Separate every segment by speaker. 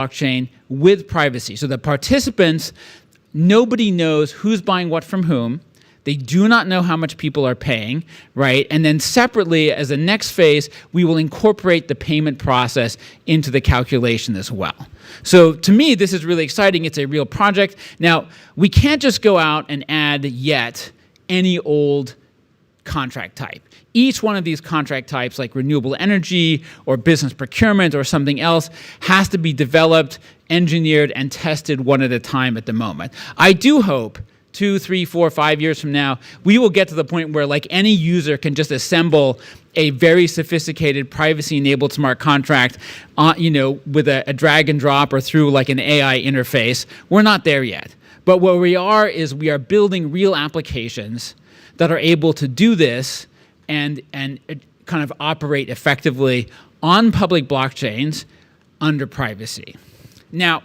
Speaker 1: blockchain with privacy. So the participants, nobody knows who's buying what from whom. They do not know how much people are paying, right? And then separately, as the next phase, we will incorporate the payment process into the calculation as well. So to me, this is really exciting. It's a real project. Now, we can't just go out and add yet any old contract type. Each one of these contract types, like renewable energy or business procurement or something else, has to be developed, engineered, and tested one at a time at the moment. I do hope 2, 3, 4, 5 years from now, we will get to the point where like any user can just assemble a very sophisticated privacy-enabled smart contract, with a drag and drop or through like an AI interface. We're not there yet. But what we are is we are building real applications that are able to do this and kind of operate effectively on public blockchains under privacy. Now,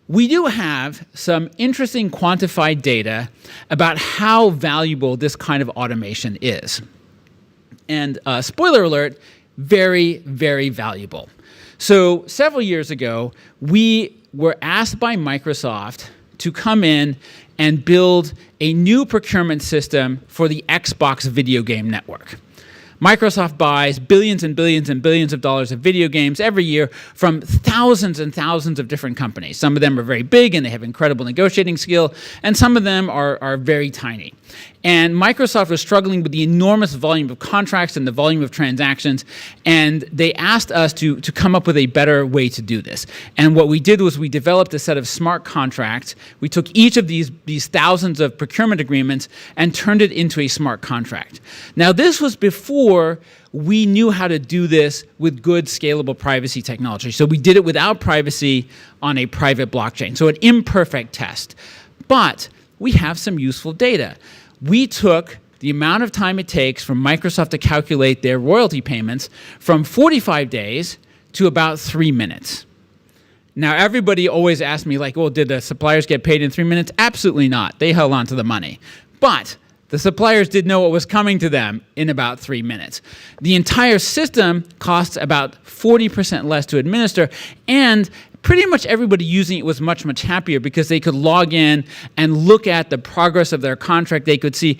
Speaker 1: we do have some interesting quantified data about how valuable this kind of automation is. And spoiler alert, very, very valuable. So several years ago, we were asked by Microsoft to come in and build a new procurement system for the Xbox video game network. Microsoft buys billions and billions and billions of dollars of video games every year from thousands and thousands of different companies. Some of them are very big and they have incredible negotiating skill, and some of them are very tiny. And Microsoft was struggling with the enormous volume of contracts and the volume of transactions, and they asked us to come up with a better way to do this. And what we did was we developed a set of smart contracts. We took each of these thousands of procurement agreements and turned it into a smart contract. Now, this was before we knew how to do this with good scalable privacy technology. So we did it without privacy on a private blockchain. So an imperfect test. But we have some useful data. We took the amount of time it takes for Microsoft to calculate their royalty payments from 45 days to about 3 minutes. Now, everybody always asks me, like, well, did the suppliers get paid in 3 minutes? Absolutely not. They held on to the money. But the suppliers did know what was coming to them in about 3 minutes. The entire system costs about 40% less to administer, and pretty much everybody using it was much, much happier because they could log in and look at the progress of their contract. They could see,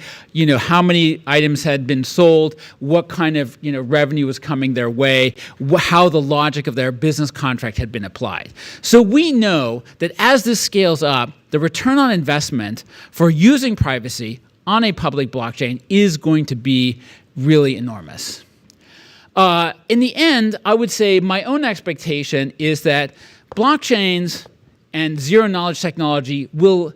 Speaker 1: how many items had been sold, what kind of, revenue was coming their way, how the logic of their business contract had been applied. So we know that as this scales up, the return on investment for using privacy on a public blockchain is going to be really enormous. In the end, I would say my own expectation is that blockchains and zero-knowledge technology will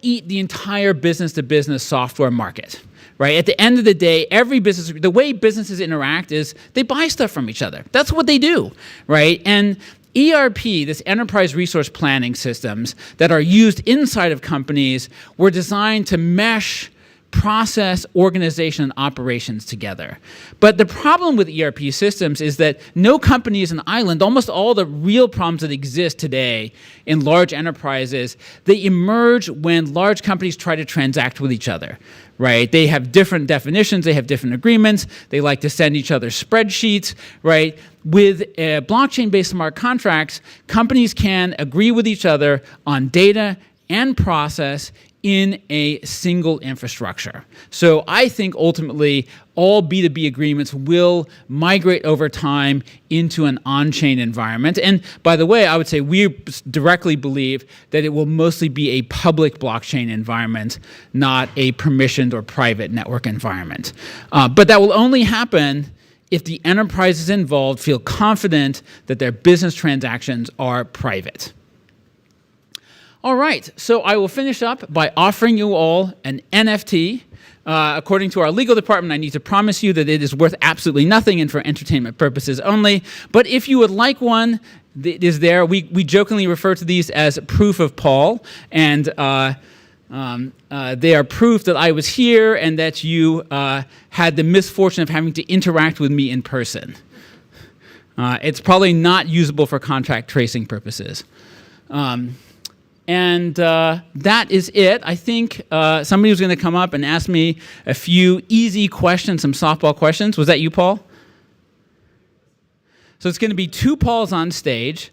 Speaker 1: eat the entire business-to-business software market, right? At the end of the day, the way businesses interact is they buy stuff from each other. That's what they do, right? And ERP, this enterprise resource planning systems that are used inside of companies, were designed to mesh process, organization, and operations together. But the problem with ERP systems is that no company is an island. Almost all the real problems that exist today in large enterprises, they emerge when large companies try to transact with each other, right? They have different definitions, they have different agreements, they like to send each other spreadsheets, right? With blockchain-based smart contracts, companies can agree with each other on data and process in a single infrastructure. So I think ultimately all B2B agreements will migrate over time into an on-chain environment. And by the way, I would say we directly believe that it will mostly be a public blockchain environment, not a permissioned or private network environment. But that will only happen if the enterprises involved feel confident that their business transactions are private. All right, so I will finish up by offering you all an NFT. According to our legal department, I need to promise you that it is worth absolutely nothing and for entertainment purposes only. But if you would like one, it is there. We jokingly refer to these as proof of Paul, and they are proof that I was here and that you had the misfortune of having to interact with me in person. It's probably not usable for contact tracing purposes. And that is it. I think somebody was going to come up and ask me a few easy questions, some softball questions. Was that you, Paul? So it's going to be two Pauls on stage.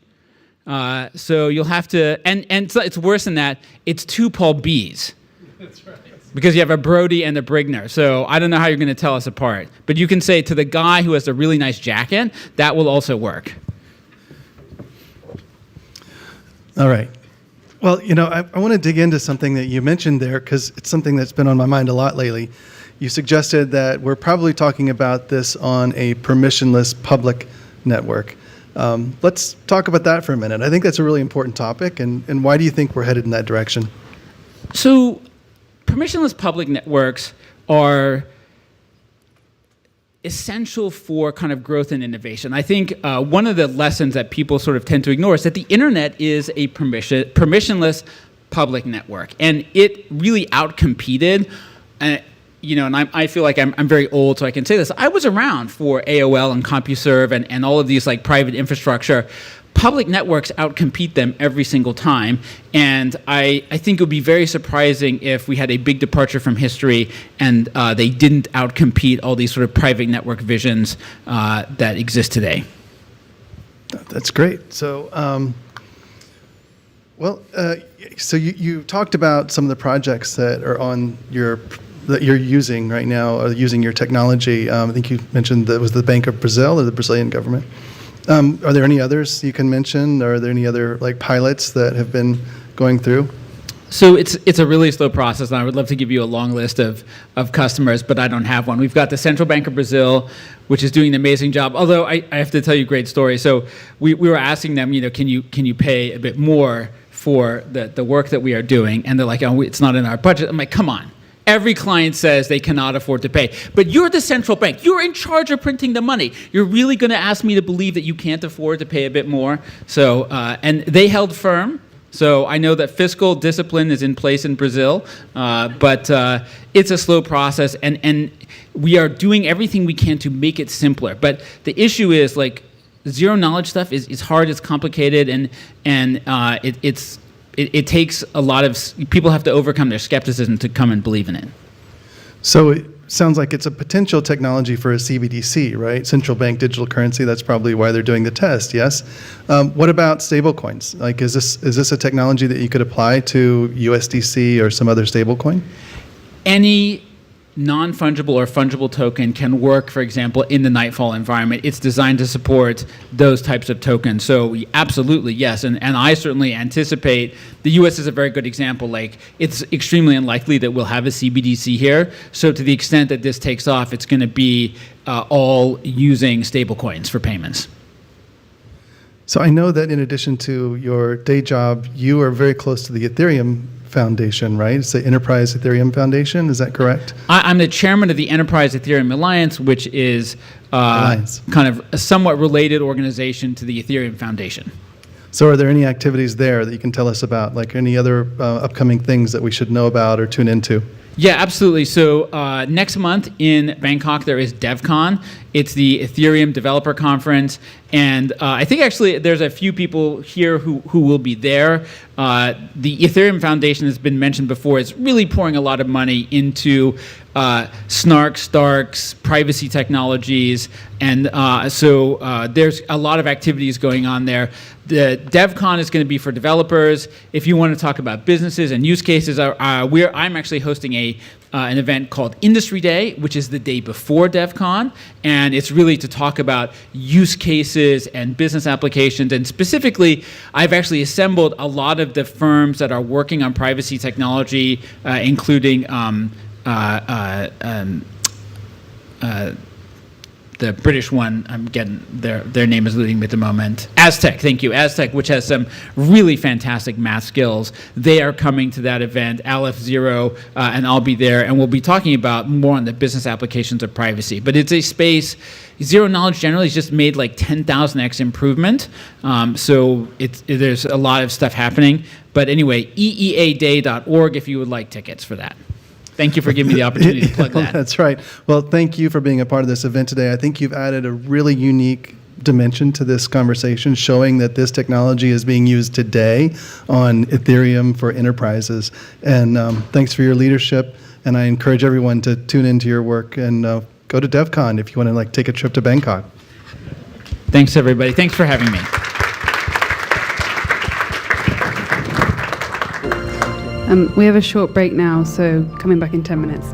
Speaker 1: So you'll have to, and it's worse than that. It's two Paul B's. That's right. Because you have a Brody and a Brigner. So I don't know how you're going to tell us apart. But you can say to the guy who has a really nice jacket, that will also work.
Speaker 2: All right. Well, I want to dig into something that you mentioned there because it's something that's been on my mind a lot lately. You suggested that we're probably talking about this on a permissionless public network. Let's talk about that for a minute. I think that's a really important topic. And why do you think we're headed in that direction?
Speaker 1: So permissionless public networks are essential for kind of growth and innovation. I think one of the lessons that people sort of tend to ignore is that the internet is a permissionless public network, and it really outcompeted. And I feel like I'm very old, so I can say this. I was around for AOL and CompuServe and all of these like private infrastructure. Public networks outcompete them every single time, and I think it would be very surprising if we had a big departure from history and they didn't outcompete all these sort of private network visions that exist today.
Speaker 2: That's great. So, so you talked about some of the projects that are on that you're using right now, using your technology. I think you mentioned that was the Bank of Brazil or the Brazilian government. Are there any others you can mention? Or are there any other pilots that have been going through?
Speaker 1: So it's a really slow process, and I would love to give you a long list of customers, but I don't have one. We've got the Central Bank of Brazil, which is doing an amazing job. Although I have to tell you a great story. So we were asking them, can you pay a bit more for the work that we are doing? And they're like, oh, it's not in our budget. I'm like, come on. Every client says they cannot afford to pay. But you're the central bank. You're in charge of printing the money. You're really going to ask me to believe that you can't afford to pay a bit more? So, and they held firm. So I know that fiscal discipline is in place in Brazil, but it's a slow process, and we are doing everything we can to make it simpler. But the issue is zero knowledge stuff is hard, it's complicated, and it takes a lot of people have to overcome their skepticism to come and believe in it.
Speaker 2: So it sounds like it's a potential technology for a CBDC, right? Central bank digital currency. That's probably why they're doing the test. Yes. What about stablecoins? Is this a technology that you could apply to USDC or some other stablecoin? Any
Speaker 1: non-fungible or fungible token can work, for example, in the Nightfall environment. It's designed to support those types of tokens. So absolutely, yes. And I certainly anticipate the US is a very good example. It's extremely unlikely that we'll have a CBDC here. So to the extent that this takes off, it's going to be all using stablecoins for payments.
Speaker 2: So I know that in addition to your day job, you are very close to the Ethereum Foundation, right? It's the Enterprise Ethereum Foundation. Is that correct?
Speaker 1: I'm the chairman of the Enterprise Ethereum Alliance, which is kind of a somewhat related organization to the Ethereum Foundation.
Speaker 2: So are there any activities there that you can tell us about, any other upcoming things that we should know about or tune into?
Speaker 1: Yeah, absolutely. So next month in Bangkok, there is DevCon. It's the Ethereum Developer Conference. And I think actually there's a few people here who will be there. The Ethereum Foundation has been mentioned before. It's really pouring a lot of money into Starks, privacy technologies. And so there's a lot of activities going on there. The DevCon is going to be for developers. If you want to talk about businesses and use cases, I'm actually hosting an event called Industry Day, which is the day before DevCon, and it's really to talk about use cases and business applications. And specifically, I've actually assembled a lot of the firms that are working on privacy technology, including the British one, I'm getting their name is eluding me at the moment. Aztec, thank you. Aztec, which has some really fantastic math skills. They are coming to that event, Aleph Zero, and I'll be there, and we'll be talking about more on the business applications of privacy. But it's a space, zero knowledge generally has just made 10,000x improvement. So there's a lot of stuff happening. But anyway, eeaday.org if you would like tickets for that. Thank you for giving me the opportunity to plug that.
Speaker 2: That's right. Well, thank you for being a part of this event today. I think you've added a really unique dimension to this conversation, showing that this technology is being used today on Ethereum for enterprises. And thanks for your leadership. And I encourage everyone to tune into your work and go to DevCon if you want to take a trip to Bangkok.
Speaker 1: Thanks, everybody. Thanks for having me.
Speaker 3: We have a short break now, so coming back in 10 minutes.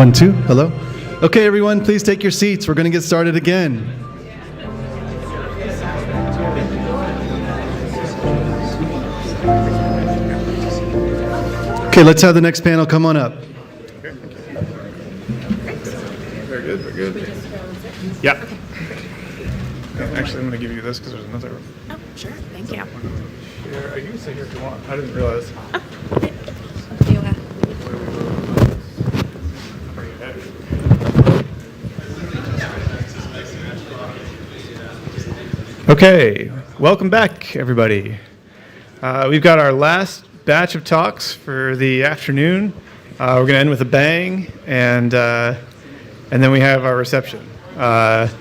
Speaker 2: 1, 2, hello. Okay, everyone, please take your seats. We're going to get started again. Okay, let's have the next panel come on up.
Speaker 4: Very good, very good. Yeah. Actually, I'm going to give you this because there's another.
Speaker 5: Oh, sure. Thank you.
Speaker 4: Here, you can sit here if you want. I didn't realize. Okay, welcome back, everybody. We've got our last batch of talks for the afternoon. We're going to end with a bang, and then we have our reception. And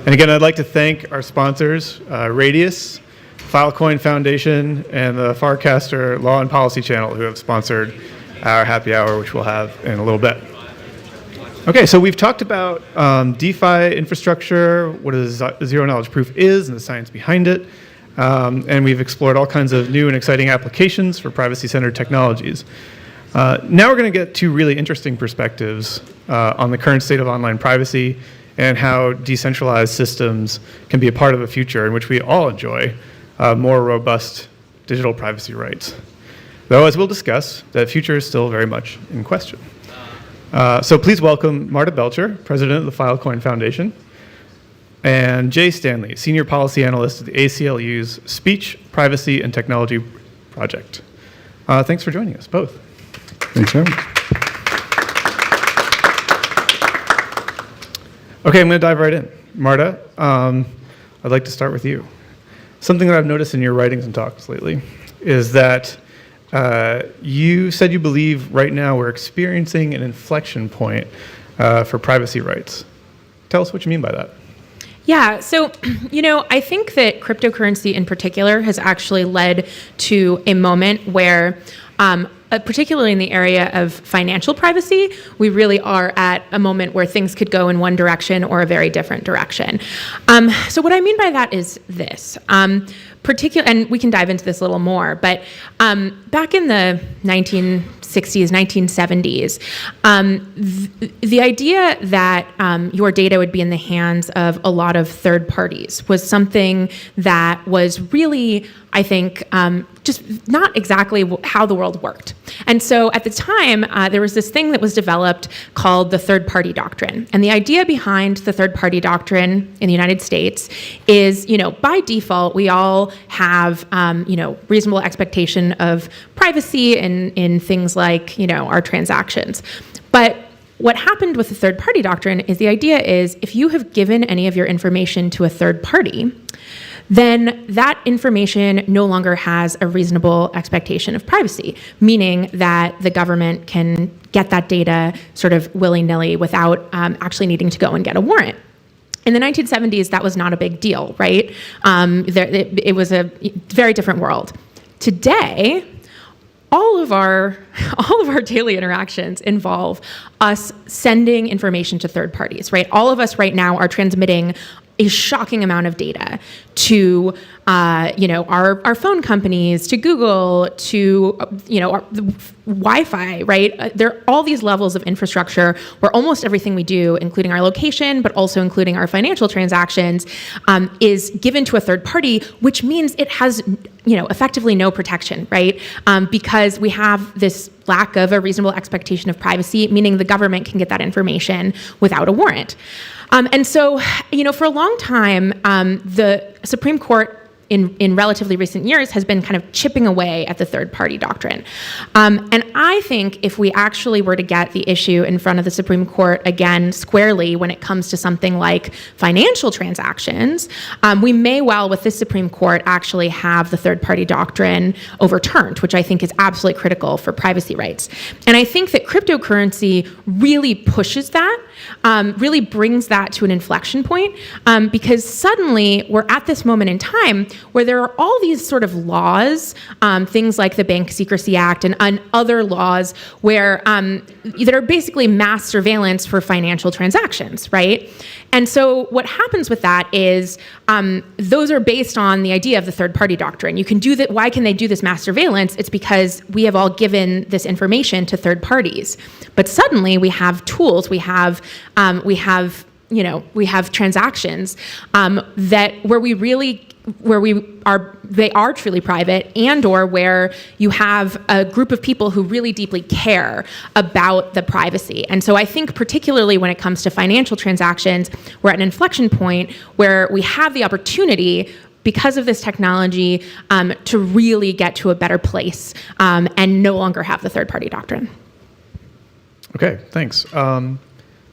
Speaker 4: again, I'd like to thank our sponsors, Radius, Filecoin Foundation, and the Farcaster Law and Policy Channel, who have sponsored our happy hour, which we'll have in a little bit. Okay, so we've talked about DeFi infrastructure, what zero knowledge proof is, and the science behind it. And we've explored all kinds of new and exciting applications for privacy-centered technologies. Now we're going to get two really interesting perspectives on the current state of online privacy and how decentralized systems can be a part of a future in which we all enjoy more robust digital privacy rights. Though, as we'll discuss, that future is still very much in question. So please welcome Marta Belcher, President of the Filecoin Foundation, and Jay Stanley, Senior Policy Analyst at the ACLU's Speech, Privacy, and Technology Project. Thanks for joining us, both.
Speaker 2: Thanks, sir.
Speaker 4: Okay, I'm going to dive right in. Marta, I'd like to start with you. Something that I've noticed in your writings and talks lately is that you said you believe right now we're experiencing an inflection point for privacy rights. Tell us what you mean by that.
Speaker 5: Yeah, so, I think that cryptocurrency in particular has actually led to a moment where, particularly in the area of financial privacy, we really are at a moment where things could go in one direction or a very different direction. So what I mean by that is this. And we can dive into this a little more, but back in the 1960s, 1970s, the idea that your data would be in the hands of a lot of third parties was something that was really, I think, just not exactly how the world worked. And so at the time, there was this thing that was developed called the third party doctrine. And the idea behind the third party doctrine in the United States is, by default, we all have, reasonable expectation of privacy in things like, our transactions. But what happened with the third party doctrine is the idea is if you have given any of your information to a third party, then that information no longer has a reasonable expectation of privacy, meaning that the government can get that data sort of willy-nilly without actually needing to go and get a warrant. In the 1970s, that was not a big deal, right? It was a very different world. Today, all of our daily interactions involve us sending information to third parties, right? All of us right now are transmitting a shocking amount of data to, our phone companies, to Google, to, the Wi-Fi, right? There are all these levels of infrastructure where almost everything we do, including our location, but also including our financial transactions, is given to a third party, which means it has, effectively no protection, right? Because we have this lack of a reasonable expectation of privacy, meaning the government can get that information without a warrant. And so, for a long time, the Supreme Court in relatively recent years has been kind of chipping away at the third-party doctrine. And I think if we actually were to get the issue in front of the Supreme Court again squarely when it comes to something like financial transactions, we may well, with this Supreme Court, actually have the third-party doctrine overturned, which I think is absolutely critical for privacy rights. And I think that cryptocurrency really pushes that, really brings that to an inflection point, because suddenly we're at this moment in time where there are all these sort of laws, things like the Bank Secrecy Act and other laws where that are basically mass surveillance for financial transactions, right? And so what happens with that is those are based on the idea of the third-party doctrine. You can do that. Why can they do this mass surveillance? It's because we have all given this information to third parties. But suddenly we have tools, we have transactions that they are truly private, and or where you have a group of people who really deeply care about the privacy. And so I think particularly when it comes to financial transactions, we're at an inflection point where we have the opportunity, because of this technology, to really get to a better place and no longer have the third-party doctrine.
Speaker 4: Okay, thanks.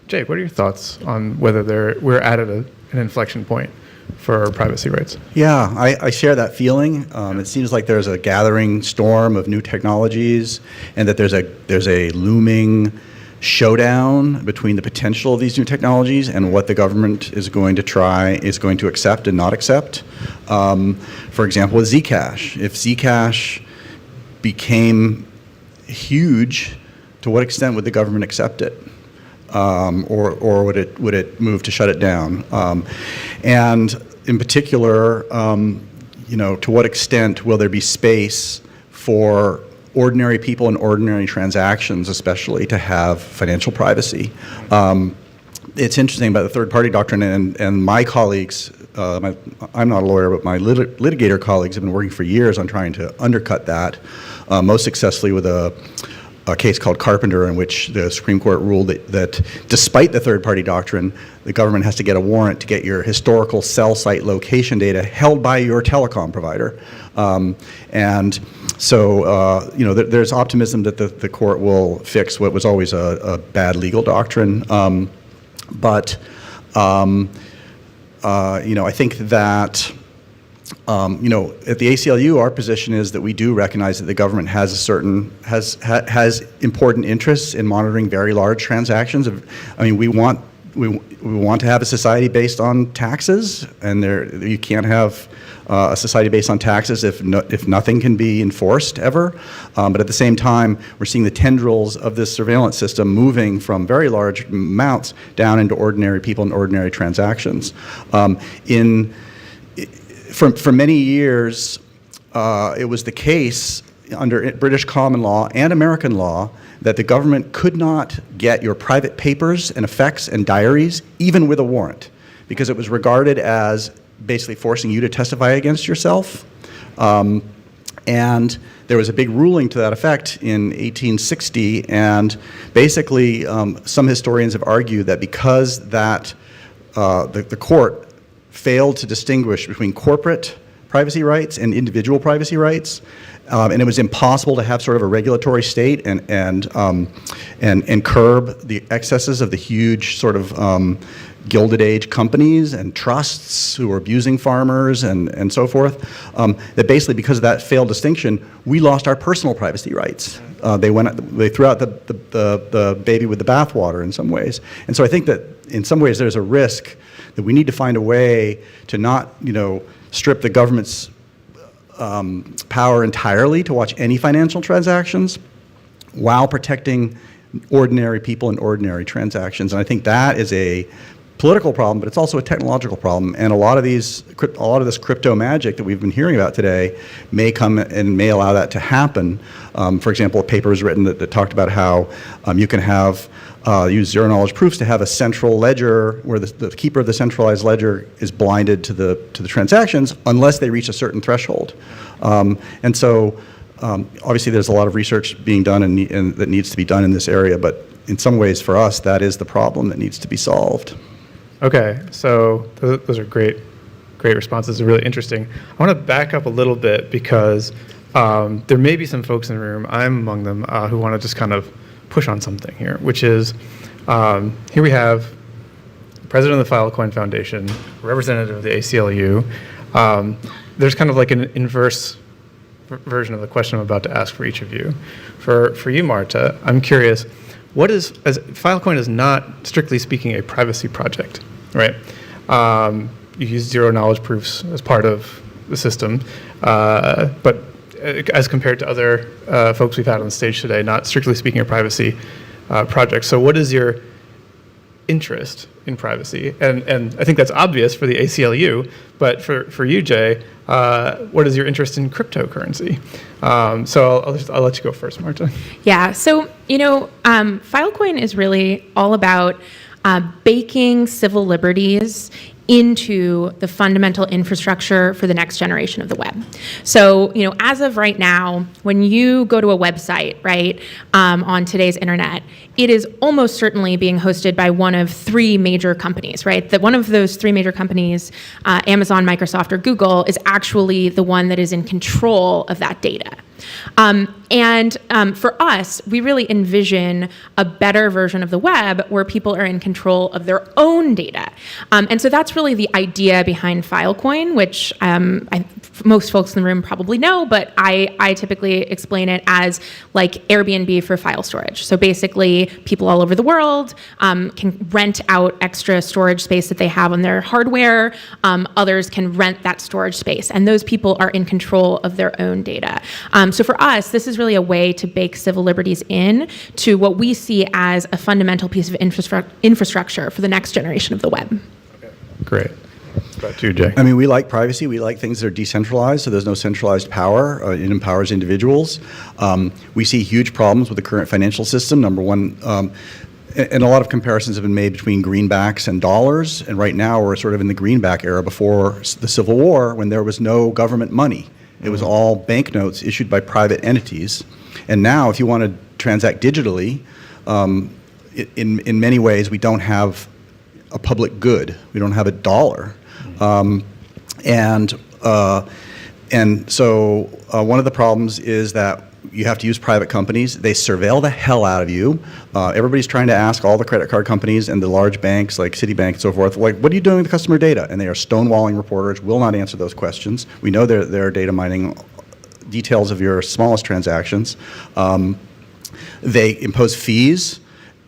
Speaker 4: Jake, what are your thoughts on whether we're at an inflection point for privacy rights?
Speaker 6: Yeah, I share that feeling. It seems like there's a gathering storm of new technologies, and that there's a looming showdown between the potential of these new technologies and what the government is going to accept and not accept. For example, with Zcash. If Zcash became huge, to what extent would the government accept it? Or would it move to shut it down? And in particular, to what extent will there be space for ordinary people and ordinary transactions, especially, to have financial privacy? It's interesting about the third-party doctrine, and my colleagues, I'm not a lawyer, but my litigator colleagues have been working for years on trying to undercut that, most successfully with a case called Carpenter, in which the Supreme Court ruled that despite the third-party doctrine, the government has to get a warrant to get your historical cell site location data held by your telecom provider. And so, there's optimism that the court will fix what was always a bad legal doctrine. But I think that at the ACLU, our position is that we do recognize that the government has has important interests in monitoring very large transactions. We want to have a society based on taxes, and you can't have a society based on taxes if nothing can be enforced ever. But at the same time, we're seeing the tendrils of this surveillance system moving from very large amounts down into ordinary people and ordinary transactions. For many years, it was the case under British common law and American law that the government could not get your private papers and effects and diaries, even with a warrant, because it was regarded as basically forcing you to testify against yourself. And there was a big ruling to that effect in 1860, and basically some historians have argued that because the court failed to distinguish between corporate privacy rights and individual privacy rights, and it was impossible to have sort of a regulatory state and curb the excesses of the huge sort of Gilded Age companies and trusts who were abusing farmers and so forth. That basically, because of that failed distinction, we lost our personal privacy rights. They threw out the baby with the bathwater in some ways, and so I think that in some ways there's a risk that we need to find a way to not, strip the government's power entirely to watch any financial transactions while protecting ordinary people and ordinary transactions. And I think that is a political problem, but it's also a technological problem. And a lot of this crypto magic that we've been hearing about today may come and may allow that to happen. For example, a paper was written that talked about how you can use zero-knowledge proofs to have a central ledger where the keeper of the centralized ledger is blinded to the transactions unless they reach a certain threshold. And so obviously there's a lot of research being done and that needs to be done in this area, but in some ways for us that is the problem that needs to be solved.
Speaker 4: Okay, so those are great responses. They're really interesting. I want to back up a little bit because there may be some folks in the room, I'm among them, who want to just kind of push on something here, which is here we have president of the Filecoin Foundation, representative of the ACLU. There's kind of like an inverse version of the question I'm about to ask for each of you. For you, Marta, I'm curious, as Filecoin is not, strictly speaking, a privacy project, right? You use zero-knowledge proofs as part of the system, but as compared to other folks we've had on stage today, not strictly speaking a privacy project. So what is your interest in privacy? And I think that's obvious for the ACLU, but for you, Jay, what is your interest in cryptocurrency? So I'll let you go first, Marta.
Speaker 5: Yeah, so, Filecoin is really all about baking civil liberties into the fundamental infrastructure for the next generation of the web. So, as of right now, when you go to a website, right, on today's internet, it is almost certainly being hosted by one of three major companies, right? That one of those three major companies, Amazon, Microsoft, or Google, is actually the one that is in control of that data. For us, we really envision a better version of the web where people are in control of their own data. And so that's really the idea behind Filecoin, which most folks in the room probably know, but I typically explain it as like Airbnb for file storage. So basically, people all over the world can rent out extra storage space that they have on their hardware. Others can rent that storage space, and those people are in control of their own data. So for us, this is really a way to bake civil liberties in to what we see as a fundamental piece of infrastructure for the next generation of the web.
Speaker 4: Okay. Great. What about you, Jay?
Speaker 6: I mean, we like privacy. We like things that are decentralized, so there's no centralized power. It empowers individuals. We see huge problems with the current financial system. Number one, and a lot of comparisons have been made between greenbacks and dollars, and right now we're sort of in the greenback era before the Civil War when there was no government money. It was all banknotes issued by private entities. And now, if you want to transact digitally, in many ways, we don't have a public good. We don't have a dollar. And so one of the problems is that you have to use private companies. They surveil the hell out of you. Everybody's trying to ask all the credit card companies and the large banks like Citibank and so forth, like, what are you doing with the customer data? And they are stonewalling reporters, will not answer those questions. We know they're data mining details of your smallest transactions. They impose fees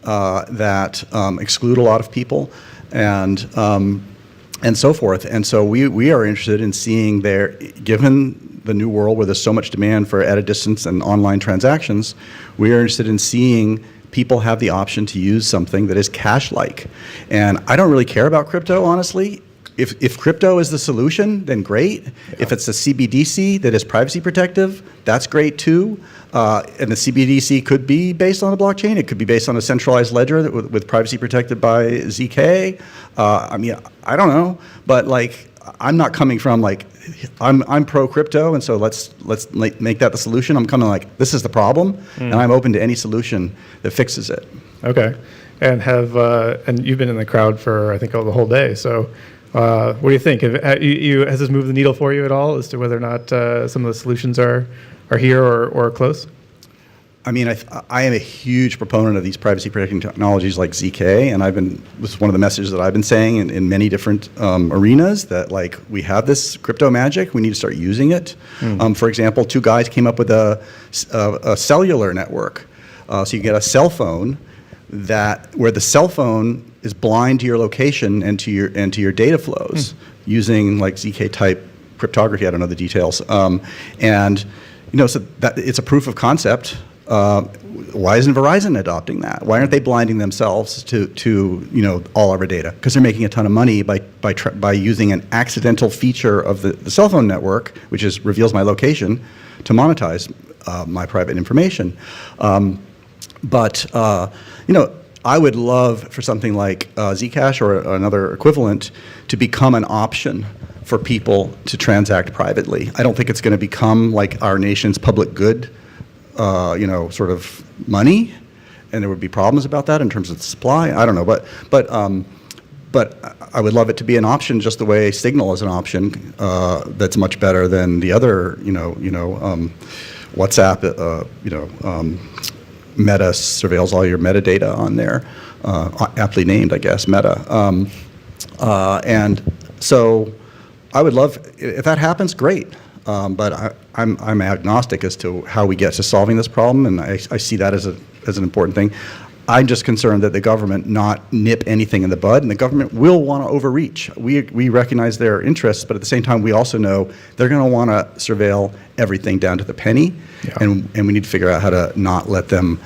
Speaker 6: that exclude a lot of people and so forth. And so we are interested in seeing given the new world where there's so much demand for at a distance and online transactions, we are interested in seeing people have the option to use something that is cash-like. And I don't really care about crypto, honestly. If crypto is the solution, then great. Yeah. If it's a CBDC that is privacy protective, that's great too. And the CBDC could be based on a blockchain. It could be based on a centralized ledger with privacy protected by ZK. I mean, I don't know, but like, I'm not coming from like, I'm pro crypto, and so let's make that the solution. I'm coming like, this is the problem, and I'm open to any solution that fixes it.
Speaker 4: Okay, and and you've been in the crowd for I think the whole day. So, what do you think? Has this moved the needle for you at all as to whether or not some of the solutions are here or close?
Speaker 6: I mean, I am a huge proponent of these privacy protecting technologies like ZK, and this is one of the messages that I've been saying in many different arenas, that like, we have this crypto magic, we need to start using it. For example, two guys came up with a cellular network. So you get a cell phone where the cell phone is blind to your location and to your data flows using like ZK type cryptography. I don't know the details. And so that it's a proof of concept. Why isn't Verizon adopting that? Why aren't they blinding themselves to all of our data? Because they're making a ton of money by using an accidental feature of the cell phone network, which reveals my location, to monetize my private information. But I would love for something like Zcash or another equivalent to become an option for people to transact privately. I don't think it's going to become like our nation's public good. Sort of money, and there would be problems about that in terms of the supply. I don't know, but I would love it to be an option, just the way Signal is an option. That's much better than the other, WhatsApp. Meta surveils all your metadata on there, aptly named, I guess, Meta. And so, I would love if that happens. Great. But I'm agnostic as to how we get to solving this problem, and I see that as an important thing. I'm just concerned that the government not nip anything in the bud, and the government will want to overreach. We recognize their interests, but at the same time, we also know they're going to want to surveil everything down to the penny, and we need to figure out how to not let them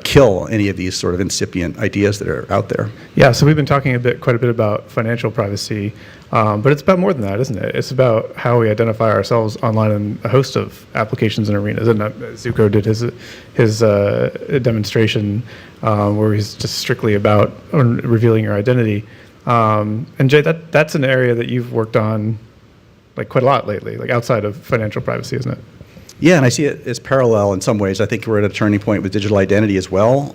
Speaker 6: kill any of these sort of incipient ideas that are out there.
Speaker 4: Yeah, so we've been talking quite a bit about financial privacy, but it's about more than that, isn't it? It's about how we identify ourselves online in a host of applications and arenas. And Zuko did his demonstration where he's just strictly about revealing your identity. And Jay, that's an area that you've worked on like quite a lot lately, like outside of financial privacy, isn't it?
Speaker 6: Yeah, and I see it as parallel in some ways. I think we're at a turning point with digital identity as well.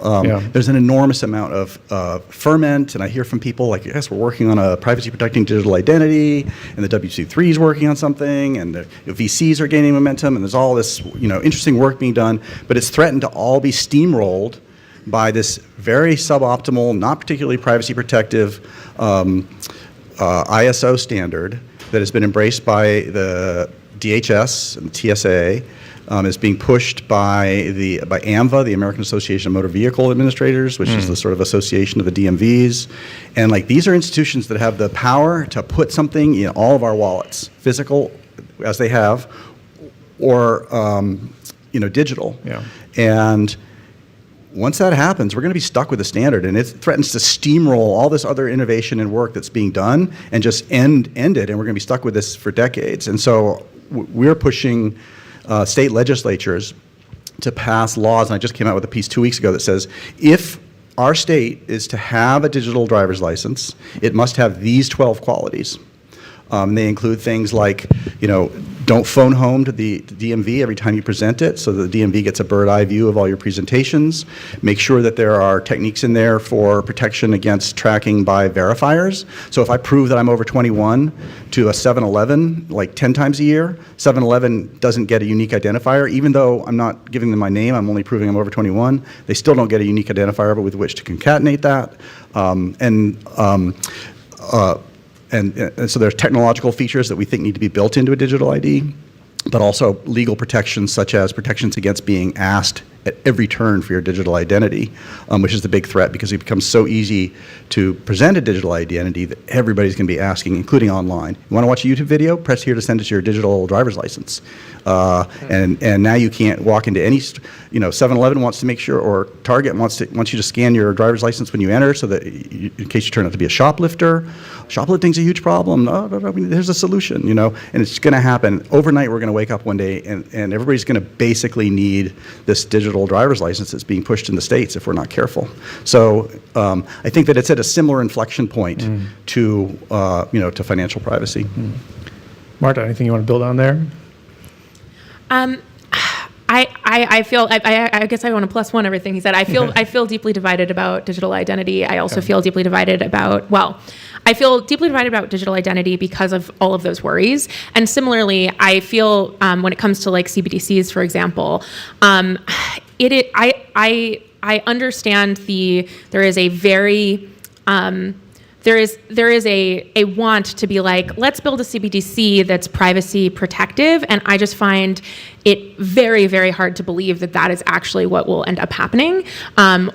Speaker 6: There's an enormous amount of ferment, and I hear from people like, yes, we're working on a privacy-protecting digital identity, and the WC3 is working on something, and the VCs are gaining momentum, and there's all this interesting work being done, but it's threatened to all be steamrolled by this very suboptimal, not particularly privacy-protective ISO standard that has been embraced by the DHS and the TSA, is being pushed by AMVA, the American Association of Motor Vehicle Administrators, which is the sort of association of the DMVs. And like these are institutions that have the power to put something in all of our wallets, physical as they have, or digital.
Speaker 4: Yeah.
Speaker 6: And once that happens, we're going to be stuck with the standard, and it threatens to steamroll all this other innovation and work that's being done and just end it, and we're going to be stuck with this for decades. And so we're pushing state legislatures to pass laws, and I just came out with a piece 2 weeks ago that says if our state is to have a digital driver's license, it must have these 12 qualities. They include things like, don't phone home to the DMV every time you present it, so the DMV gets a bird's eye view of all your presentations. Make sure that there are techniques in there for protection against tracking by verifiers. So if I prove that I'm over 21 to a 7-Eleven like 10 times a year, 7-Eleven doesn't get a unique identifier. Even though I'm not giving them my name, I'm only proving I'm over 21, they still don't get a unique identifier with which to concatenate that. And so there's technological features that we think need to be built into a digital ID, but also legal protections such as protections against being asked at every turn for your digital identity, which is the big threat because it becomes so easy to present a digital identity that everybody's going to be asking, including online. You want to watch a YouTube video? Press here to send it to your digital driver's license. And now you can't walk into any, 7-Eleven wants to make sure, or Target wants you to scan your driver's license when you enter so that in case you turn out to be a shoplifter. Shoplifting's a huge problem. No, there's a solution, and it's going to happen. Overnight, we're going to wake up one day and everybody's going to basically need this digital driver's license that's being pushed in the States if we're not careful. So I think that it's at a similar inflection point to financial privacy.
Speaker 4: Marta, anything you want to build on there?
Speaker 5: I feel I guess I want to plus one everything he said. I feel deeply divided about digital identity. I also feel deeply divided about digital identity because of all of those worries. And similarly, I feel when it comes to like CBDCs, for example, I understand there is a very there is a want to be like, let's build a CBDC that's privacy protective, and I just find it very, very hard to believe that that is actually what will end up happening,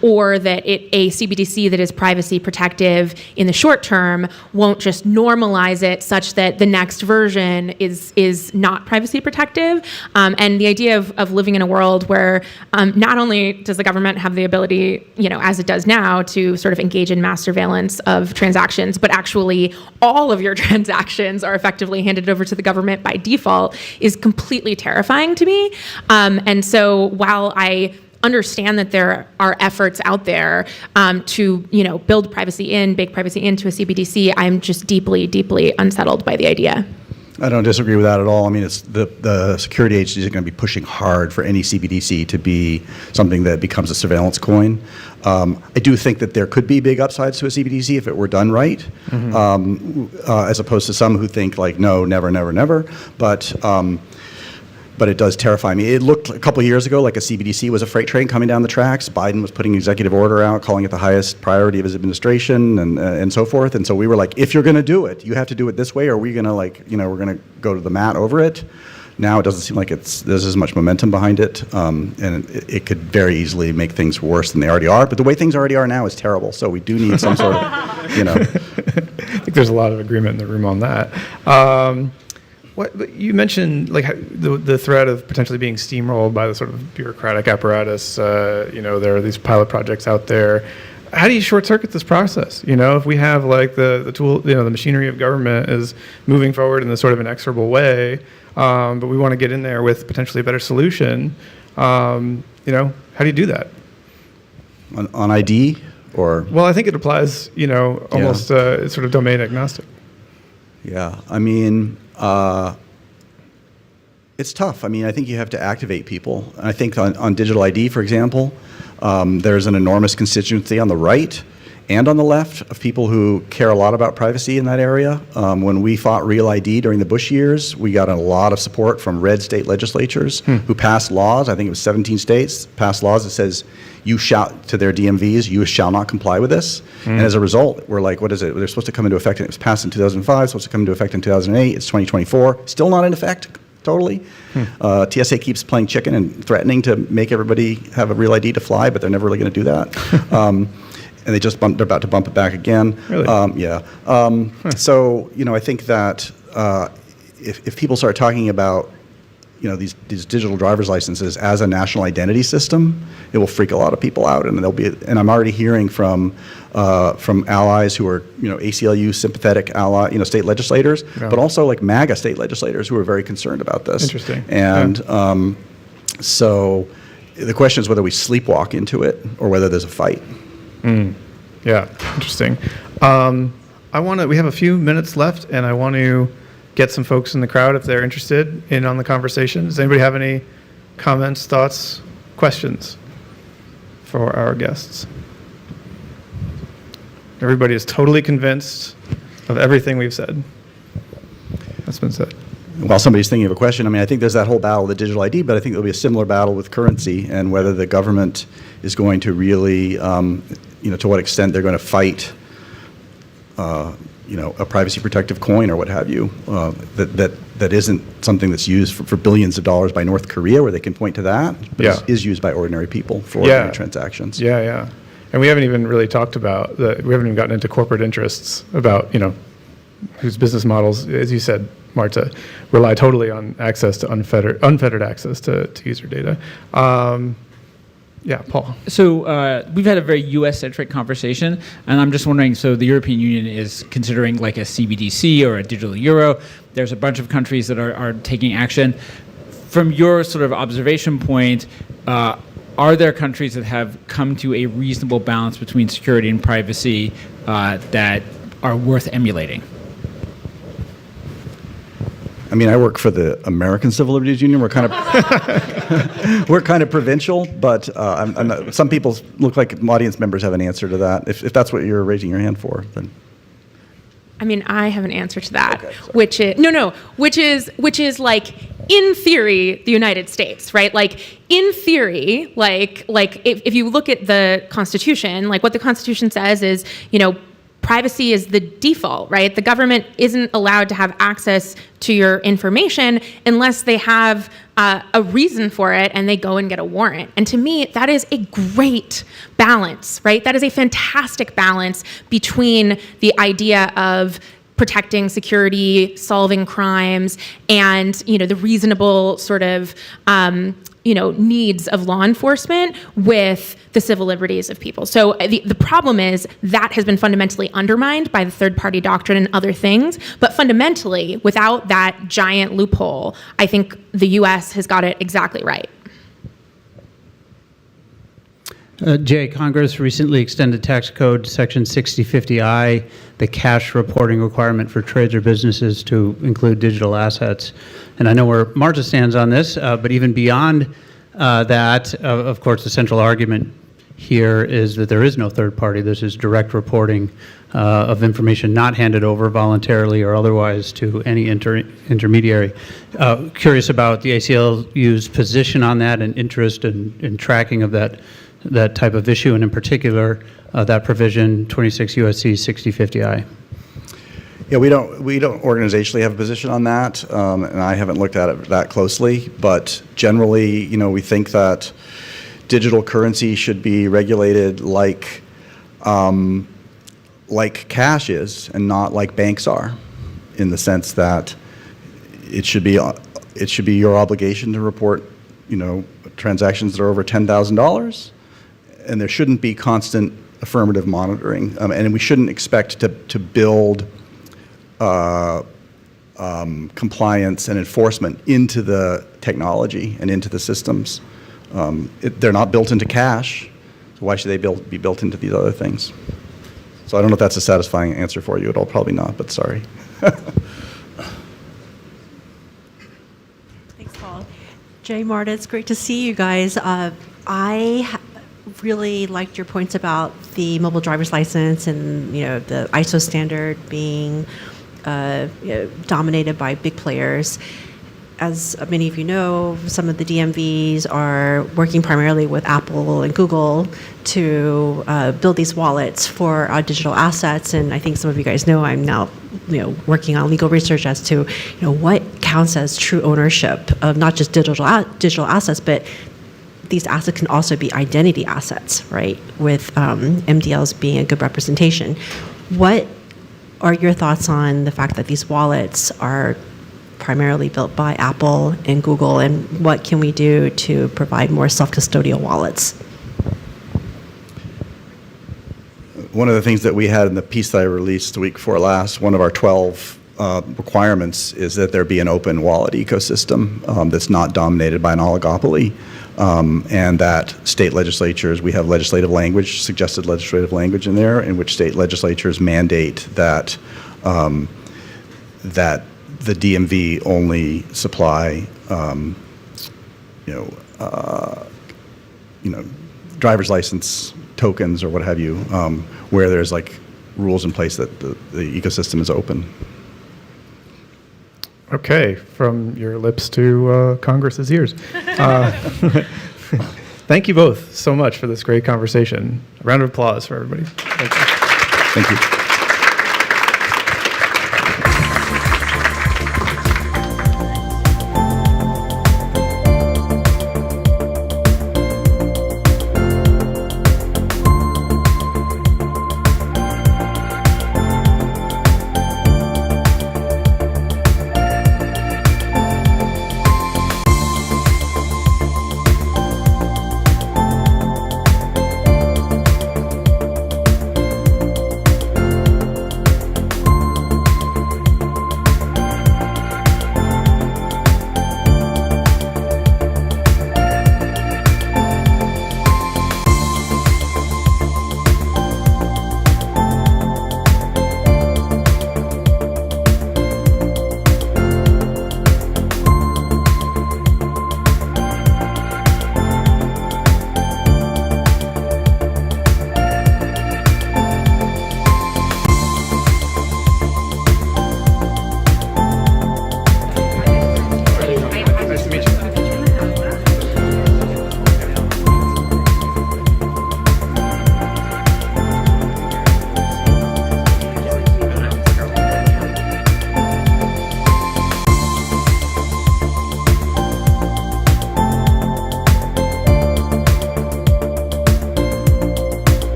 Speaker 5: or that a CBDC that is privacy protective in the short term won't just normalize it such that the next version is not privacy protective. And the idea of living in a world where not only does the government have the ability, as it does now, to sort of engage in mass surveillance of transactions, but actually all of your transactions are effectively handed over to the government by default is completely terrifying to me. And so while I understand that there are efforts out there to build privacy bake privacy into a CBDC, I'm just deeply, deeply unsettled by the idea.
Speaker 6: I don't disagree with that at all. I mean, it's the security agencies are going to be pushing hard for any CBDC to be something that becomes a surveillance coin. I do think that there could be big upsides to a CBDC if it were done right, as opposed to some who think like, no, never, never, never. But it does terrify me. It looked a couple of years ago like a CBDC was a freight train coming down the tracks. Biden was putting an executive order out, calling it the highest priority of his administration, and so forth. And so we were like, if you're going to do it, you have to do it this way, or are we going to we're going to go to the mat over it? Now it doesn't seem like there's as much momentum behind it, and it could very easily make things worse than they already are. But the way things already are now is terrible. So we do need some sort of,
Speaker 4: I think there's a lot of agreement in the room on that. But you mentioned like the threat of potentially being steamrolled by the sort of bureaucratic apparatus. There are these pilot projects out there. How do you short circuit this process? If we have like the tool, the machinery of government is moving forward in this sort of inexorable way, but we want to get in there with potentially a better solution. How do you do that?
Speaker 6: On ID or?
Speaker 4: Well, I think it applies, almost sort of domain agnostic.
Speaker 6: Yeah, I mean, it's tough. I mean, I think you have to activate people. I think on digital ID, for example, there's an enormous constituency on the right and on the left of people who care a lot about privacy in that area. When we fought Real ID during the Bush years, we got a lot of support from red state legislatures who passed laws. I think it was 17 states passed laws that says you shall, to their DMVs, you shall not comply with this. And as a result, we're like, what is it? They're supposed to come into effect, and it was passed in 2005, supposed to come into effect in 2008. It's 2024, still not in effect totally. TSA keeps playing chicken and threatening to make everybody have a Real ID to fly, but they're never really going to do that. And they're about to bump it back again.
Speaker 4: Really?
Speaker 6: Yeah. So, I think that if people start talking about, these digital driver's licenses as a national identity system, it will freak a lot of people out. And and I'm already hearing from allies who are, ACLU sympathetic state legislators, but also like MAGA state legislators who are very concerned about this.
Speaker 4: Interesting.
Speaker 6: And so the question is whether we sleepwalk into it or whether there's a fight.
Speaker 4: Yeah, interesting. We have a few minutes left, and I want to get some folks in the crowd if they're interested in on the conversation. Does anybody have any comments, thoughts, questions for our guests? Everybody is totally convinced of everything we've said. That's been said.
Speaker 6: While somebody's thinking of a question, I think there's that whole battle of the digital ID, but I think there'll be a similar battle with currency and whether the government is going to really, to what extent they're going to fight, a privacy protective coin or what have you, that isn't something that's used for billions of dollars by North Korea, where they can point to that, but is used by ordinary people for ordinary transactions.
Speaker 4: Yeah. And we haven't even really talked about we haven't even gotten into corporate interests about, whose business models, as you said, Marta, rely totally on access to unfettered access to user data. Yeah, Paul.
Speaker 1: So we've had a very U.S.-centric conversation, and I'm just wondering, so the European Union is considering like a CBDC or a digital euro. There's a bunch of countries that are taking action. From your sort of observation point, are there countries that have come to a reasonable balance between security and privacy that are worth emulating?
Speaker 6: I work for the American Civil Liberties Union. We're kind of provincial, but some people look like audience members have an answer to that. If that's what you're raising your hand for, then.
Speaker 5: I have an answer to that, which is like, in theory, the United States, right? Like, in theory, like if you look at the Constitution, like what the Constitution says is, privacy is the default, right? The government isn't allowed to have access to your information unless they have a reason for it and they go and get a warrant. And to me, that is a great balance, right? That is a fantastic balance between the idea of protecting security, solving crimes, and the reasonable sort of needs of law enforcement with the civil liberties of people. So the problem is that has been fundamentally undermined by the third-party doctrine and other things. But fundamentally, without that giant loophole, I think the U.S. has got it exactly right.
Speaker 7: Jay, Congress recently extended tax code section 6050I, the cash reporting requirement for trades or businesses to include digital assets. And I know where Marta stands on this, but even beyond that, of course, the central argument here is that there is no third party. This is direct reporting of information not handed over voluntarily or otherwise to any intermediary. Curious about the ACLU's position on that and interest in tracking of that type of issue, and in particular, that provision 26 USC 6050I.
Speaker 6: Yeah, we don't organizationally have a position on that, and I haven't looked at it that closely. But generally, we think that digital currency should be regulated like cash is, and not like banks are, in the sense that it should be your obligation to report, transactions that are over $10,000, and there shouldn't be constant affirmative monitoring, and we shouldn't expect to build compliance and enforcement into the technology and into the systems. They're not built into cash, so why should they be built into these other things? So I don't know if that's a satisfying answer for you at all. Probably not, but sorry.
Speaker 8: Thanks, Paul. Jay, Marta, it's great to see you guys. Really liked your points about the mobile driver's license and the ISO standard being dominated by big players. As many of you know, some of the DMVs are working primarily with Apple and Google to build these wallets for our digital assets. And I think some of you guys know I'm now working on legal research as to what counts as true ownership of not just digital assets, but these assets can also be identity assets, right? With MDLs being a good representation. What are your thoughts on the fact that these wallets are primarily built by Apple and Google, and what can we do to provide more self-custodial wallets?
Speaker 6: One of the things that we had in the piece that I released the week before last, one of our 12 requirements is that there be an open wallet ecosystem that's not dominated by an oligopoly, and that state legislatures, we have legislative language, suggested legislative language in there, in which state legislatures mandate that that the DMV only supply, driver's license tokens or what have you, where there's like rules in place that the ecosystem is open.
Speaker 4: Okay, from your lips to Congress's ears. Thank you both so much for this great conversation. A round of applause for everybody. Thank you.
Speaker 6: Thank you.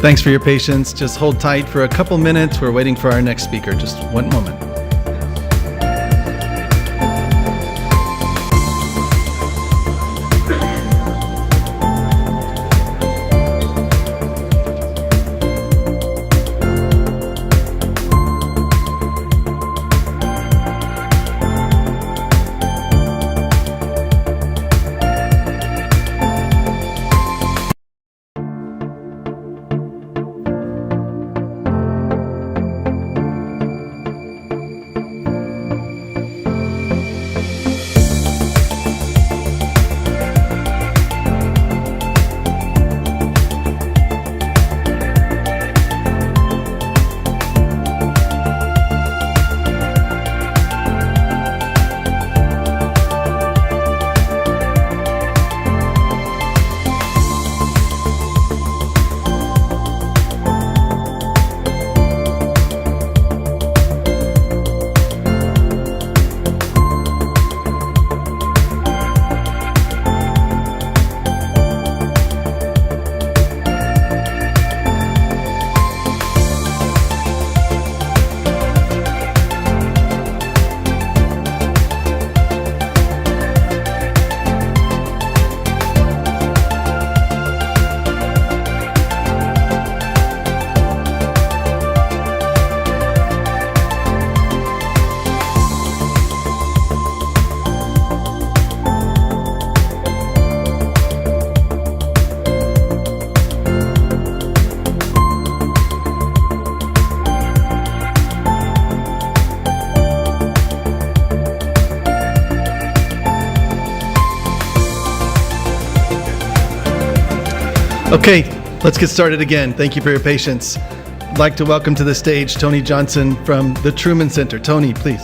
Speaker 2: Thanks for your patience. Just hold tight for a couple minutes. We're waiting for our next speaker. Just one moment. Okay, let's get started again. Thank you for your patience. I'd like to welcome to the stage Tony Johnson from the Truman Center. Tony, please.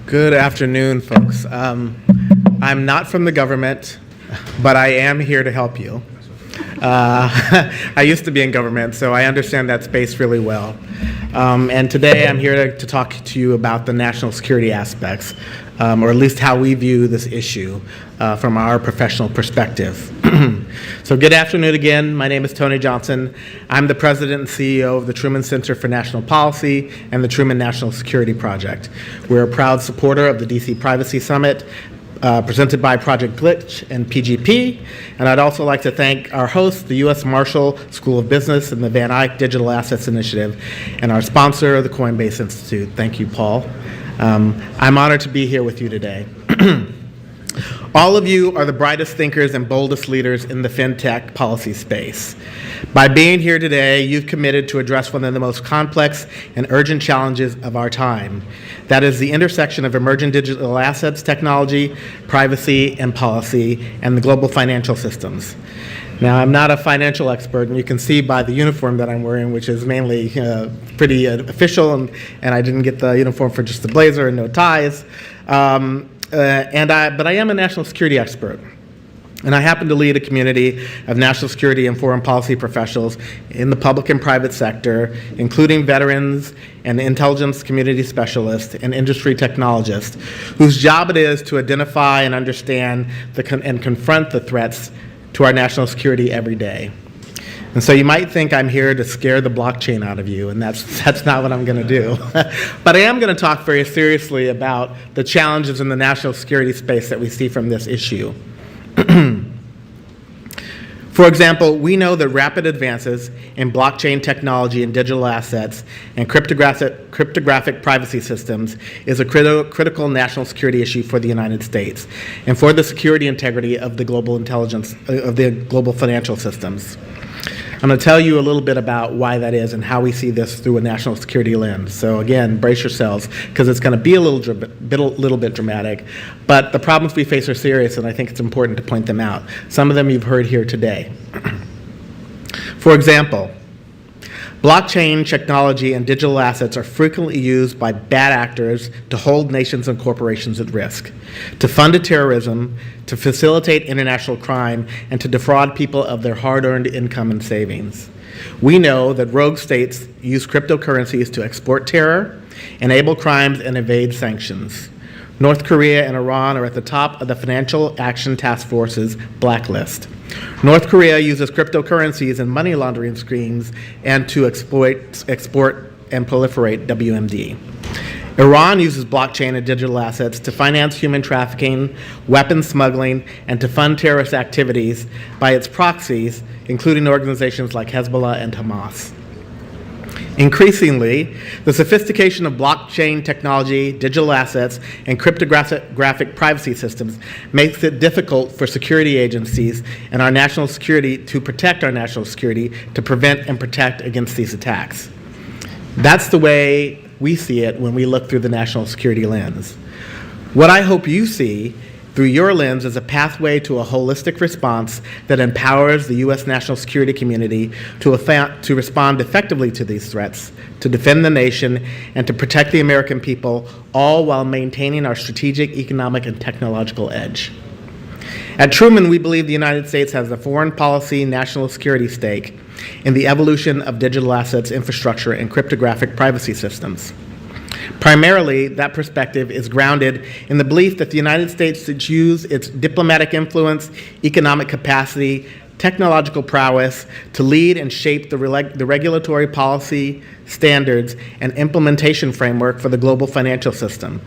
Speaker 9: Good afternoon, folks. I'm not from the government, but I am here to help you. I used to be in government, so I understand that space really well. And today I'm here to talk to you about the national security aspects, or at least how we view this issue from our professional perspective. So good afternoon again. My name is Tony Johnson. I'm the president and CEO of the Truman Center for National Policy and the Truman National Security Project. We're a proud supporter of the DC Privacy Summit, presented by Project Glitch and PGP. And I'd also like to thank our host, the U.S. Marshall School of Business and the Van Eyck Digital Assets Initiative, and our sponsor, the Coinbase Institute. Thank you, Paul. I'm honored to be here with you today. All of you are the brightest thinkers and boldest leaders in the fintech policy space. By being here today, you've committed to address one of the most complex and urgent challenges of our time. That is the intersection of emerging digital assets, technology, privacy, and policy, and the global financial systems. Now, I'm not a financial expert, and you can see by the uniform that I'm wearing, which is mainly pretty official, and I didn't get the uniform for just the blazer and no ties. But I am a national security expert, and I happen to lead a community of national security and foreign policy professionals in the public and private sector, including veterans and intelligence community specialists and industry technologists, whose job it is to identify and understand and confront the threats to our national security every day. And so you might think I'm here to scare the blockchain out of you, and that's not what I'm going to do. But I am going to talk very seriously about the challenges in the national security space that we see from this issue. For example, we know that rapid advances in blockchain technology and digital assets and cryptographic privacy systems is a critical national security issue for the United States and for the security integrity of the global intelligence, of the global financial systems. I'm going to tell you a little bit about why that is and how we see this through a national security lens. So again, brace yourselves, because it's going to be a little bit dramatic. But the problems we face are serious, and I think it's important to point them out. Some of them you've heard here today. For example, blockchain technology and digital assets are frequently used by bad actors to hold nations and corporations at risk, to fund terrorism, to facilitate international crime, and to defraud people of their hard-earned income and savings. We know that rogue states use cryptocurrencies to export terror, enable crimes, and evade sanctions. North Korea and Iran are at the top of the Financial Action Task Force's blacklist. North Korea uses cryptocurrencies and money laundering schemes and to export and proliferate WMD. Iran uses blockchain and digital assets to finance human trafficking, weapons smuggling, and to fund terrorist activities by its proxies, including organizations like Hezbollah and Hamas. Increasingly, the sophistication of blockchain technology, digital assets, and cryptographic privacy systems makes it difficult for security agencies and our national security to protect our national security, to prevent and protect against these attacks. That's the way we see it when we look through the national security lens. What I hope you see through your lens is a pathway to a holistic response that empowers the U.S. national security community to respond effectively to these threats, to defend the nation, and to protect the American people, all while maintaining our strategic, economic, and technological edge. At Truman, we believe the United States has a foreign policy national security stake in the evolution of digital assets, infrastructure, and cryptographic privacy systems. Primarily, that perspective is grounded in the belief that the United States should use its diplomatic influence, economic capacity, technological prowess to lead and shape the regulatory policy, standards, and implementation framework for the global financial system,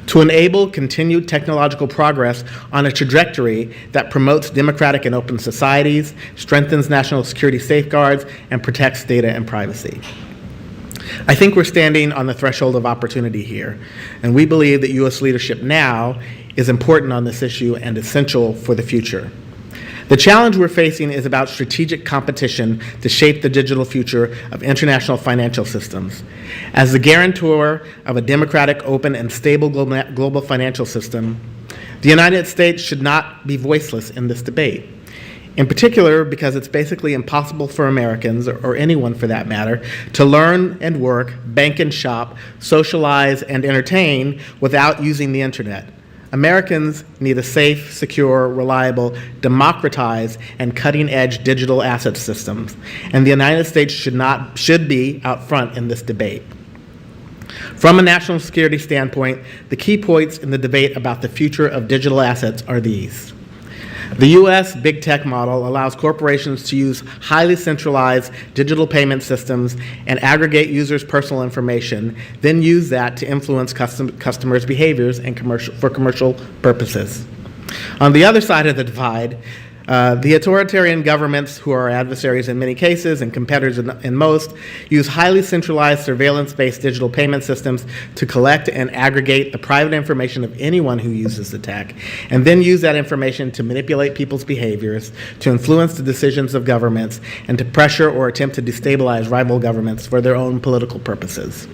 Speaker 9: to enable continued technological progress on a trajectory that promotes democratic and open societies, strengthens national security safeguards, and protects data and privacy. I think we're standing on the threshold of opportunity here, and we believe that U.S. leadership now is important on this issue and essential for the future. The challenge we're facing is about strategic competition to shape the digital future of international financial systems. As the guarantor of a democratic, open, and stable global financial system, the United States should not be voiceless in this debate. In particular, because it's basically impossible for Americans, or anyone for that matter, to learn and work, bank and shop, socialize, and entertain without using the internet. Americans need a safe, secure, reliable, democratized, and cutting-edge digital asset systems, and the United States should be out front in this debate. From a national security standpoint, the key points in the debate about the future of digital assets are these. The U.S. big tech model allows corporations to use highly centralized digital payment systems and aggregate users' personal information, then use that to influence customers' behaviors and for commercial purposes. On the other side of the divide, the authoritarian governments, who are adversaries in many cases and competitors in most, use highly centralized surveillance-based digital payment systems to collect and aggregate the private information of anyone who uses the tech, and then use that information to manipulate people's behaviors, to influence the decisions of governments, and to pressure or attempt to destabilize rival governments for their own political purposes.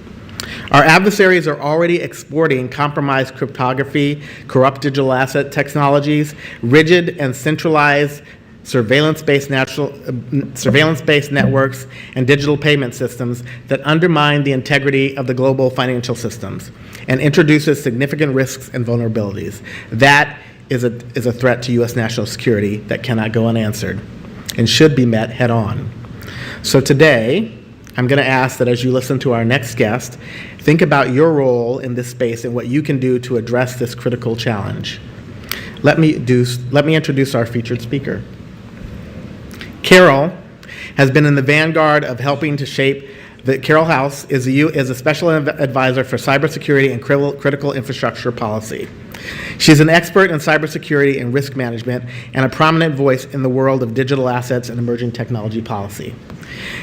Speaker 9: Our adversaries are already exporting compromised cryptography, corrupt digital asset technologies, rigid and centralized surveillance-based networks, and digital payment systems that undermine the integrity of the global financial systems and introduces significant risks and vulnerabilities. That is a threat to U.S. national security that cannot go unanswered and should be met head-on. So today, I'm going to ask that as you listen to our next guest, think about your role in this space and what you can do to address this critical challenge. Let me introduce our featured speaker. Carol has been in the vanguard of helping to shape. Carol House is a special advisor for cybersecurity and critical infrastructure policy. She's an expert in cybersecurity and risk management and a prominent voice in the world of digital assets and emerging technology policy.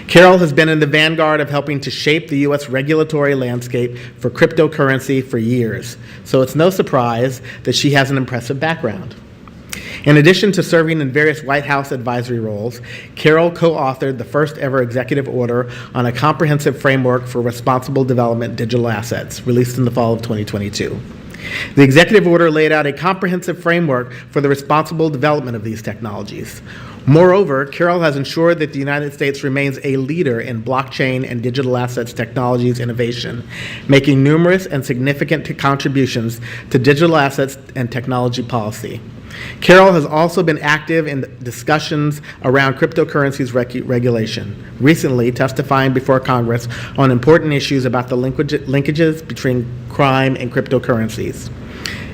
Speaker 9: Carol has been in the vanguard of helping to shape the U.S. regulatory landscape for cryptocurrency for years, so it's no surprise that she has an impressive background. In addition to serving in various White House advisory roles, Carol co-authored the first ever executive order on a comprehensive framework for responsible development digital assets, released in the fall of 2022. The executive order laid out a comprehensive framework for the responsible development of these technologies. Moreover, Carol has ensured that the United States remains a leader in blockchain and digital assets technologies innovation, making numerous and significant contributions to digital assets and technology policy. Carol has also been active in discussions around cryptocurrencies regulation, recently testifying before Congress on important issues about the linkages between crime and cryptocurrencies.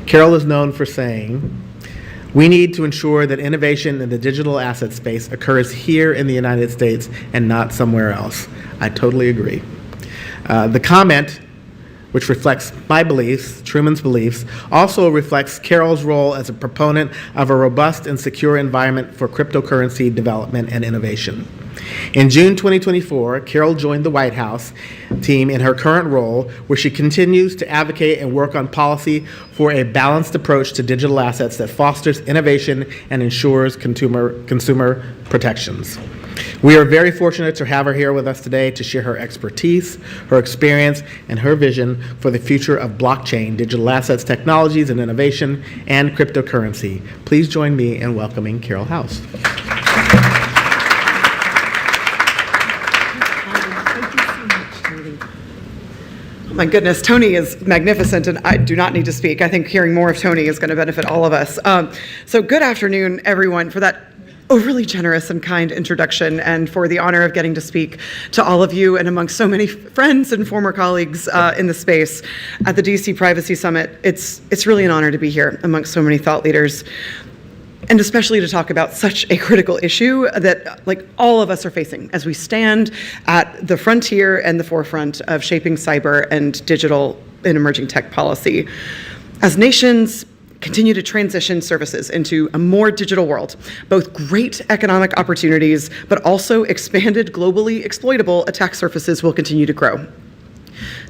Speaker 9: Carol is known for saying, "We need to ensure that innovation in the digital asset space occurs here in the United States and not somewhere else." I totally agree. The comment, which reflects my beliefs, Truman's beliefs, also reflects Carol's role as a proponent of a robust and secure environment for cryptocurrency development and innovation. In June 2024, Carol joined the White House team in her current role, where she continues to advocate and work on policy for a balanced approach to digital assets that fosters innovation and ensures consumer protections. We are very fortunate to have her here with us today to share her expertise, her experience, and her vision for the future of blockchain, digital assets, technologies, and innovation, and cryptocurrency. Please join me in welcoming Carol House.
Speaker 10: My goodness, Tony is magnificent, and I do not need to speak. I think hearing more of Tony is going to benefit all of us. So good afternoon, everyone, for that overly generous and kind introduction, and for the honor of getting to speak to all of you and amongst so many friends and former colleagues in the space at the DC Privacy Summit. It's really an honor to be here amongst so many thought leaders, and especially to talk about such a critical issue that, like, all of us are facing as we stand at the frontier and the forefront of shaping cyber and digital and emerging tech policy. As nations continue to transition services into a more digital world, both great economic opportunities, but also expanded, globally exploitable attack surfaces will continue to grow.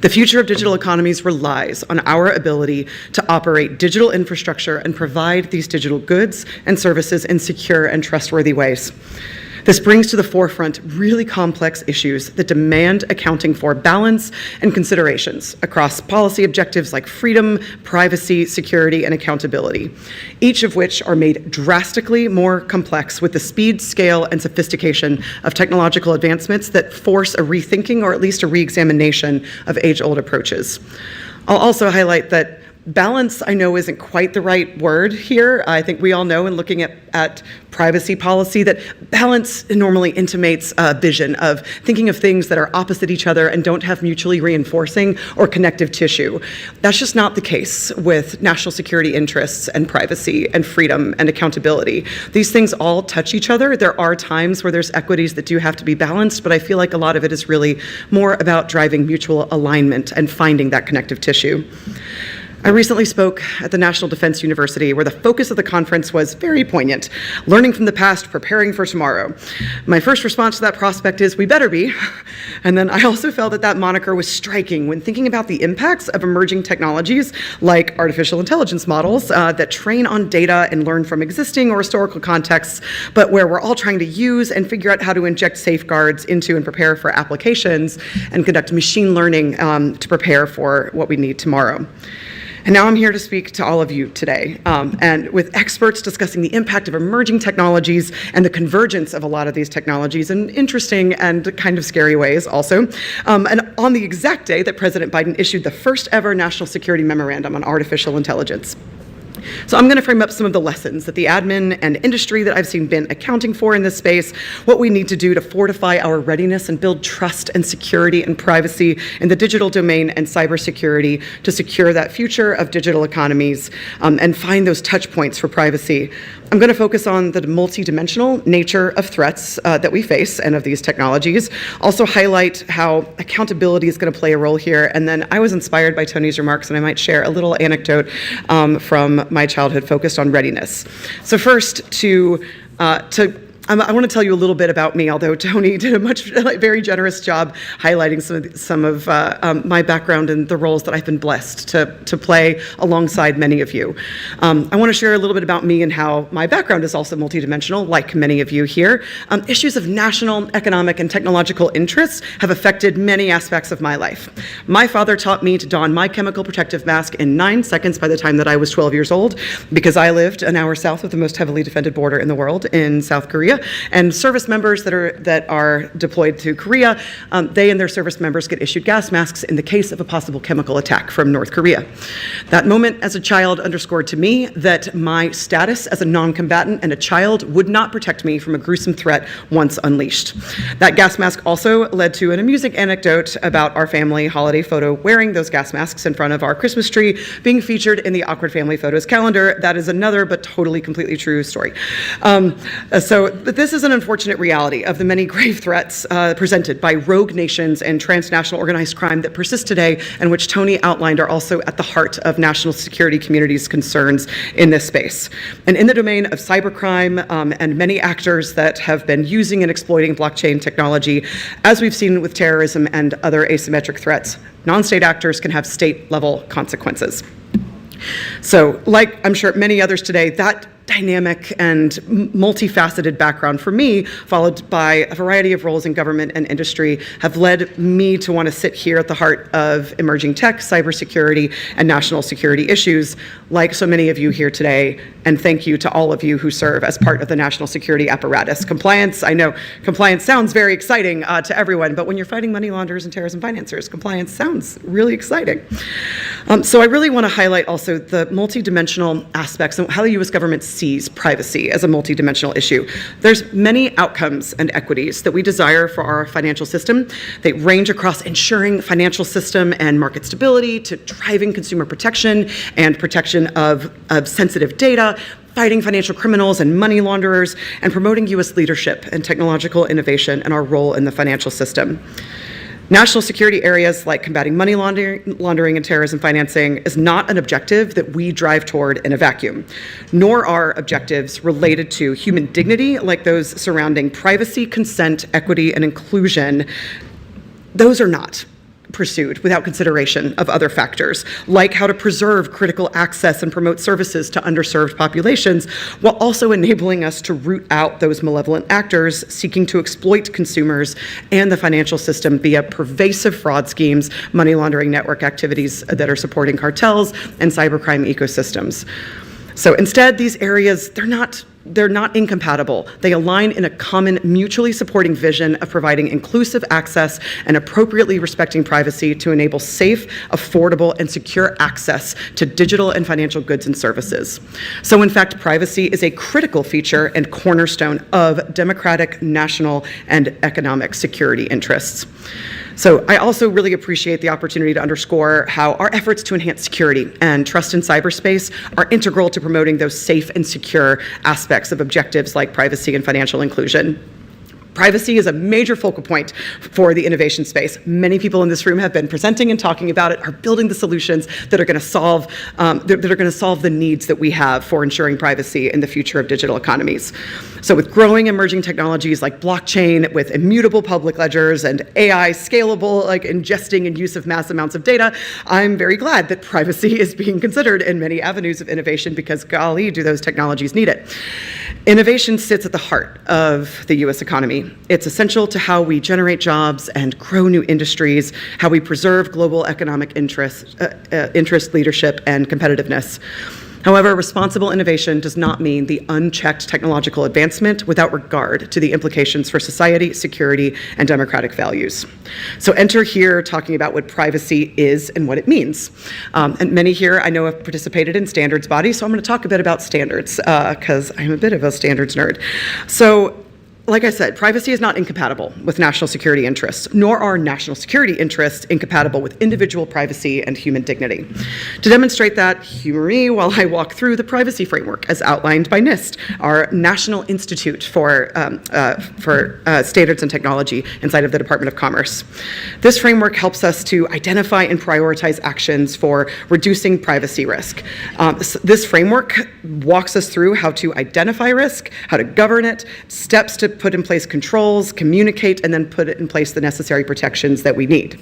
Speaker 10: The future of digital economies relies on our ability to operate digital infrastructure and provide these digital goods and services in secure and trustworthy ways. This brings to the forefront really complex issues that demand accounting for balance and considerations across policy objectives like freedom, privacy, security, and accountability, each of which are made drastically more complex with the speed, scale, and sophistication of technological advancements that force a rethinking or at least a re-examination of age-old approaches. I'll also highlight that balance, I know, isn't quite the right word here. I think we all know in looking at privacy policy that balance normally intimates a vision of thinking of things that are opposite each other and don't have mutually reinforcing or connective tissue. That's just not the case with national security interests and privacy and freedom and accountability. These things all touch each other. There are times where there's equities that do have to be balanced, but I feel like a lot of it is really more about driving mutual alignment and finding that connective tissue. I recently spoke at the National Defense University, where the focus of the conference was very poignant: learning from the past, preparing for tomorrow. My first response to that prospect is, we better be. And then I also felt that that moniker was striking when thinking about the impacts of emerging technologies like artificial intelligence models that train on data and learn from existing or historical contexts, but where we're all trying to use and figure out how to inject safeguards into and prepare for applications and conduct machine learning to prepare for what we need tomorrow. And now I'm here to speak to all of you today, and with experts discussing the impact of emerging technologies and the convergence of a lot of these technologies in interesting and kind of scary ways also. And on the exact day that President Biden issued the first ever national security memorandum on artificial intelligence. So I'm going to frame up some of the lessons that the admin and industry that I've seen been accounting for in this space, what we need to do to fortify our readiness and build trust and security and privacy in the digital domain and cybersecurity to secure that future of digital economies and find those touch points for privacy. I'm going to focus on the multidimensional nature of threats that we face and of these technologies. Also highlight how accountability is going to play a role here. And then I was inspired by Tony's remarks, and I might share a little anecdote from my childhood focused on readiness. So first, I want to tell you a little bit about me, although Tony did a very generous job highlighting some of my background and the roles that I've been blessed to play alongside many of you. I want to share a little bit about me and how my background is also multidimensional, like many of you here. Issues of national, economic, and technological interests have affected many aspects of my life. My father taught me to don my chemical protective mask in 9 seconds by the time that I was 12 years old, because I lived an hour south of the most heavily defended border in the world in South Korea. And service members that are deployed to Korea, they and their service members get issued gas masks in the case of a possible chemical attack from North Korea. That moment as a child underscored to me that my status as a non-combatant and a child would not protect me from a gruesome threat once unleashed. That gas mask also led to an amusing anecdote about our family holiday photo wearing those gas masks in front of our Christmas tree being featured in the Awkward Family Photos calendar. That is another but totally completely true story. But this is an unfortunate reality of the many grave threats presented by rogue nations and transnational organized crime that persist today, and which Tony outlined are also at the heart of national security communities' concerns in this space. And in the domain of cybercrime and many actors that have been using and exploiting blockchain technology, as we've seen with terrorism and other asymmetric threats, non-state actors can have state-level consequences. So, like I'm sure many others today, that dynamic and multifaceted background for me, followed by a variety of roles in government and industry, have led me to want to sit here at the heart of emerging tech, cybersecurity, and national security issues, like so many of you here today. And thank you to all of you who serve as part of the national security apparatus. Compliance, I know compliance sounds very exciting to everyone, but when you're fighting money launderers and terrorism financiers, compliance sounds really exciting. So I really want to highlight also the multidimensional aspects and how the U.S. government sees privacy as a multidimensional issue. There's many outcomes and equities that we desire for our financial system. They range across ensuring financial system and market stability to driving consumer protection and protection of sensitive data, fighting financial criminals and money launderers, and promoting U.S. leadership and technological innovation and our role in the financial system. National security areas like combating money laundering and terrorism financing is not an objective that we drive toward in a vacuum, nor are objectives related to human dignity like those surrounding privacy, consent, equity, and inclusion. Those are not. pursued without consideration of other factors, like how to preserve critical access and promote services to underserved populations, while also enabling us to root out those malevolent actors seeking to exploit consumers and the financial system via pervasive fraud schemes, money laundering network activities that are supporting cartels, and cybercrime ecosystems. So instead, these areas, they're not incompatible. They align in a common, mutually supporting vision of providing inclusive access and appropriately respecting privacy to enable safe, affordable, and secure access to digital and financial goods and services. So in fact, privacy is a critical feature and cornerstone of democratic, national, and economic security interests. So I also really appreciate the opportunity to underscore how our efforts to enhance security and trust in cyberspace are integral to promoting those safe and secure aspects of objectives like privacy and financial inclusion. Privacy is a major focal point for the innovation space. Many people in this room have been presenting and talking about it, are building the solutions that are going to solve the needs that we have for ensuring privacy in the future of digital economies. So with growing emerging technologies like blockchain, with immutable public ledgers and AI scalable, like ingesting and use of mass amounts of data, I'm very glad that privacy is being considered in many avenues of innovation because golly, do those technologies need it. Innovation sits at the heart of the US economy. It's essential to how we generate jobs and grow new industries, how we preserve global economic interest, leadership, and competitiveness. However, responsible innovation does not mean the unchecked technological advancement without regard to the implications for society, security, and democratic values. So enter here talking about what privacy is and what it means. And many here I know have participated in standards bodies, so I'm going to talk a bit about standards because I'm a bit of a standards nerd. So like I said, privacy is not incompatible with national security interests, nor are national security interests incompatible with individual privacy and human dignity. To demonstrate that, humor me while I walk through the privacy framework as outlined by NIST, our National Institute for Standards and Technology inside of the Department of Commerce. This framework helps us to identify and prioritize actions for reducing privacy risk. This framework walks us through how to identify risk, how to govern it, steps to put in place controls, communicate, and then put in place the necessary protections that we need.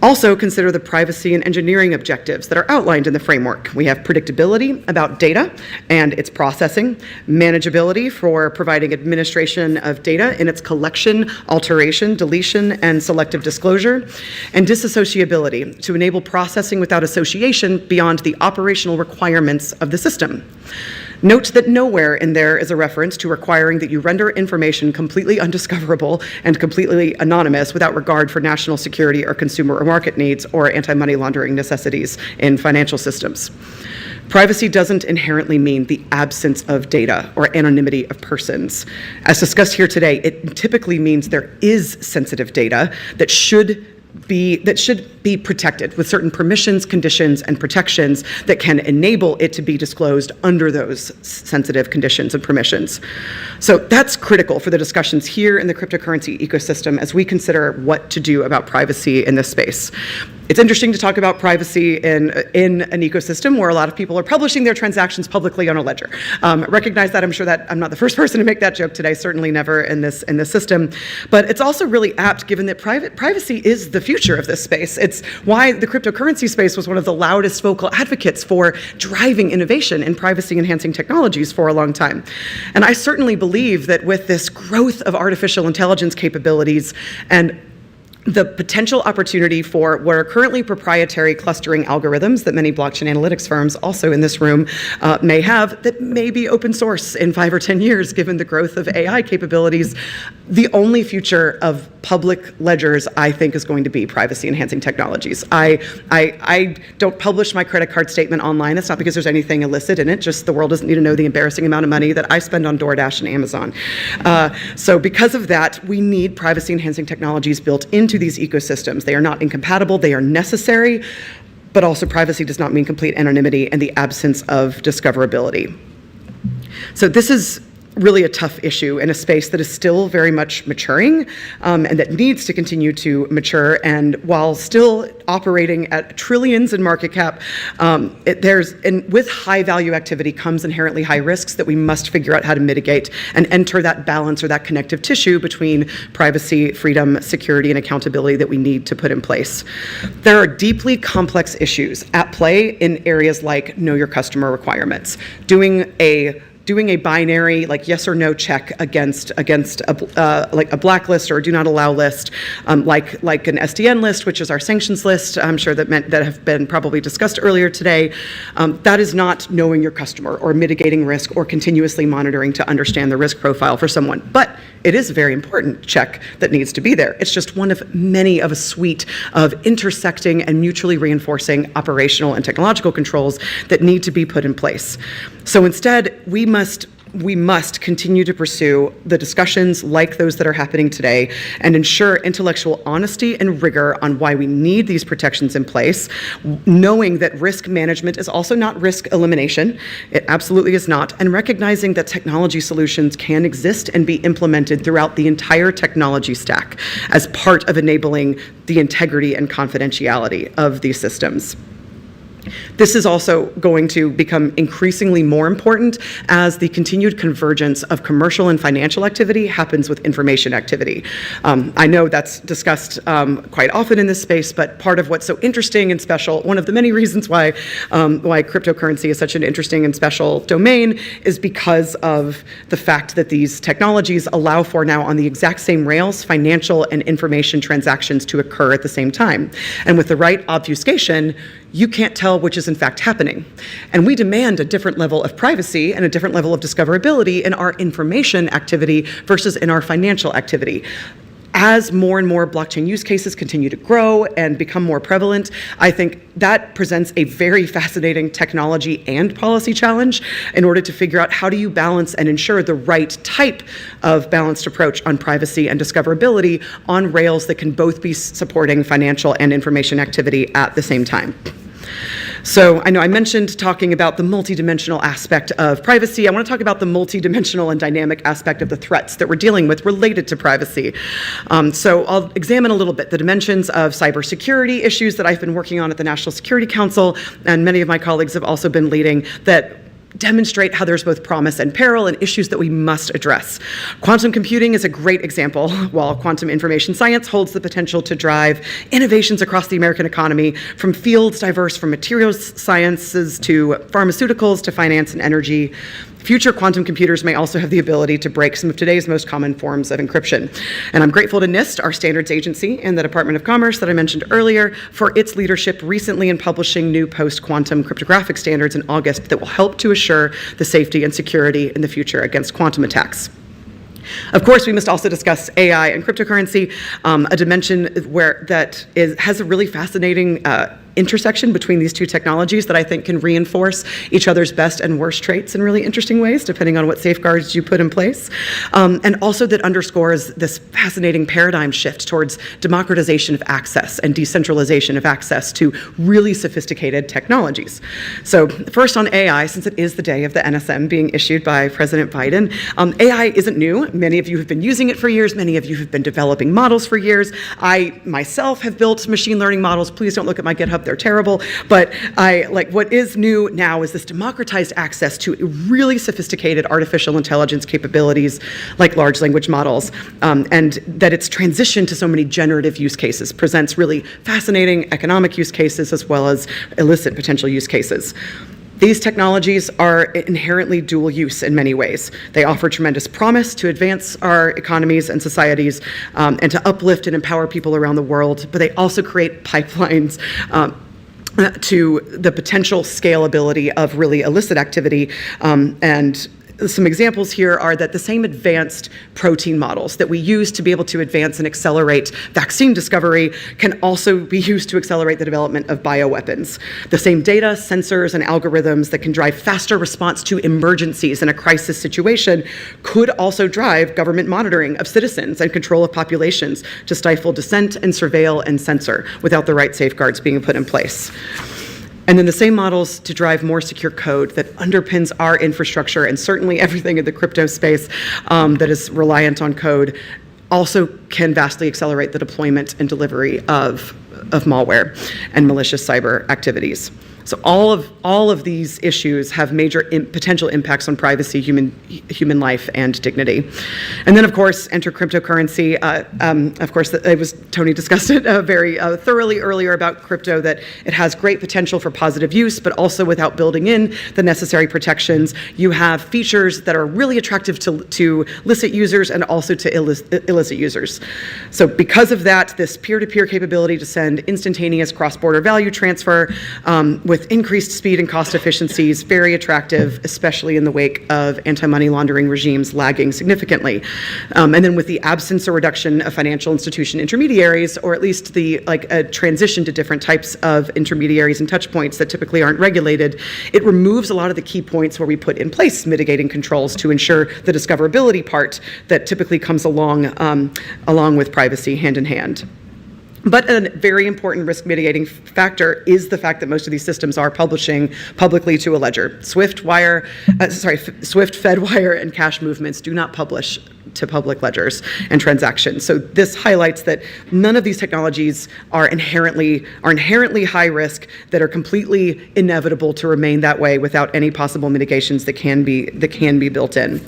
Speaker 10: Also consider the privacy and engineering objectives that are outlined in the framework. We have predictability about data and its processing, manageability for providing administration of data in its collection, alteration, deletion, and selective disclosure, and disassociability to enable processing without association beyond the operational requirements of the system. Note that nowhere in there is a reference to requiring that you render information completely undiscoverable and completely anonymous without regard for national security or consumer or market needs or anti-money laundering necessities in financial systems. Privacy doesn't inherently mean the absence of data or anonymity of persons. As discussed here today, it typically means there is sensitive data that should be protected with certain permissions, conditions, and protections that can enable it to be disclosed under those sensitive conditions and permissions. So that's critical for the discussions here in the cryptocurrency ecosystem as we consider what to do about privacy in this space. It's interesting to talk about privacy in an ecosystem where a lot of people are publishing their transactions publicly on a ledger. Recognize that. I'm sure that I'm not the first person to make that joke today, certainly never in this system. But it's also really apt given that privacy is the future of this space. It's why the cryptocurrency space was one of the loudest vocal advocates for driving innovation in privacy-enhancing technologies for a long time. And I certainly believe that with this growth of artificial intelligence capabilities and the potential opportunity for what are currently proprietary clustering algorithms that many blockchain analytics firms also in this room may have that may be open source in 5 or 10 years given the growth of AI capabilities. The only future of public ledgers, I think, is going to be privacy-enhancing technologies. I don't publish my credit card statement online. It's not because there's anything illicit in it, just the world doesn't need to know the embarrassing amount of money that I spend on DoorDash and Amazon. So because of that, we need privacy-enhancing technologies built into these ecosystems. They are not incompatible, they are necessary, but also privacy does not mean complete anonymity and the absence of discoverability. So this is really a tough issue in a space that is still very much maturing and that needs to continue to mature. And while still operating at trillions in market cap, with high value activity comes inherently high risks that we must figure out how to mitigate and enter that balance or that connective tissue between privacy, freedom, security, and accountability that we need to put in place. There are deeply complex issues at play in areas like know your customer requirements. Doing a binary like yes or no check against a blacklist or a do not allow list, like an SDN list, which is our sanctions list. I'm sure that have been probably discussed earlier today. That is not knowing your customer or mitigating risk or continuously monitoring to understand the risk profile for someone. But it is a very important check that needs to be there. It's just one of many of a suite of intersecting and mutually reinforcing operational and technological controls that need to be put in place. So instead, we must continue to pursue the discussions like those that are happening today and ensure intellectual honesty and rigor on why we need these protections in place, knowing that risk management is also not risk elimination. It absolutely is not, and recognizing that technology solutions can exist and be implemented throughout the entire technology stack as part of enabling the integrity and confidentiality of these systems. This is also going to become increasingly more important as the continued convergence of commercial and financial activity happens with information activity. I know that's discussed quite often in this space, but part of what's so interesting and special, one of the many reasons why cryptocurrency is such an interesting and special domain is because of the fact that these technologies allow for now on the exact same rails, financial and information transactions to occur at the same time. And with the right obfuscation, you can't tell which is in fact happening. And we demand a different level of privacy and a different level of discoverability in our information activity versus in our financial activity. As more and more blockchain use cases continue to grow and become more prevalent, I think that presents a very fascinating technology and policy challenge in order to figure out how do you balance and ensure the right type of balanced approach on privacy and discoverability on rails that can both be supporting financial and information activity at the same time. So I know I mentioned talking about the multidimensional aspect of privacy. I want to talk about the multidimensional and dynamic aspect of the threats that we're dealing with related to privacy. So I'll examine a little bit the dimensions of cybersecurity issues that I've been working on at the National Security Council, and many of my colleagues have also been leading, that demonstrate how there's both promise and peril and issues that we must address. Quantum computing is a great example. While quantum information science holds the potential to drive innovations across the American economy from fields diverse from materials sciences to pharmaceuticals to finance and energy, future quantum computers may also have the ability to break some of today's most common forms of encryption. And I'm grateful to NIST, our standards agency, and the Department of Commerce that I mentioned earlier, for its leadership recently in publishing new post-quantum cryptographic standards in August that will help to assure the safety and security in the future against quantum attacks. Of course, we must also discuss AI and cryptocurrency, a dimension has a really fascinating intersection between these two technologies that I think can reinforce each other's best and worst traits in really interesting ways, depending on what safeguards you put in place. And also that underscores this fascinating paradigm shift towards democratization of access and decentralization of access to really sophisticated technologies. So first on AI, since it is the day of the NSM being issued by President Biden, AI isn't new. Many of you have been using it for years. Many of you have been developing models for years. I myself have built machine learning models. Please don't look at my GitHub. They're terrible. But what is new now is this democratized access to really sophisticated artificial intelligence capabilities like large language models, and that its transition to so many generative use cases presents really fascinating economic use cases as well as illicit potential use cases. These technologies are inherently dual use in many ways. They offer tremendous promise to advance our economies and societies and to uplift and empower people around the world, but they also create pipelines to the potential scalability of really illicit activity. And some examples here are that the same advanced protein models that we use to be able to advance and accelerate vaccine discovery can also be used to accelerate the development of bioweapons. The same data, sensors, and algorithms that can drive faster response to emergencies in a crisis situation could also drive government monitoring of citizens and control of populations to stifle dissent and surveil and censor without the right safeguards being put in place. And then the same models to drive more secure code that underpins our infrastructure and certainly everything in the crypto space that is reliant on code also can vastly accelerate the deployment and delivery of malware and malicious cyber activities. So all of these issues have major potential impacts on privacy, human life, and dignity. And then, of course, enter cryptocurrency. Of course, Tony discussed it very thoroughly earlier about crypto, that it has great potential for positive use, but also without building in the necessary protections, you have features that are really attractive to licit users and also to illicit users. So because of that, this peer-to-peer capability to send instantaneous cross-border value transfer with increased speed and cost efficiency is very attractive, especially in the wake of anti-money laundering regimes lagging significantly. And then with the absence or reduction of financial institution intermediaries, or at least a transition to different types of intermediaries and touch points that typically aren't regulated, it removes a lot of the key points where we put in place mitigating controls to ensure the discoverability part that typically comes along with privacy hand in hand. But a very important risk mitigating factor is the fact that most of these systems are publishing publicly to a ledger. Swift, Fedwire, and cash movements do not publish to public ledgers and transactions. So this highlights that none of these technologies are inherently high risk, that are completely inevitable to remain that way without any possible mitigations that can be built in.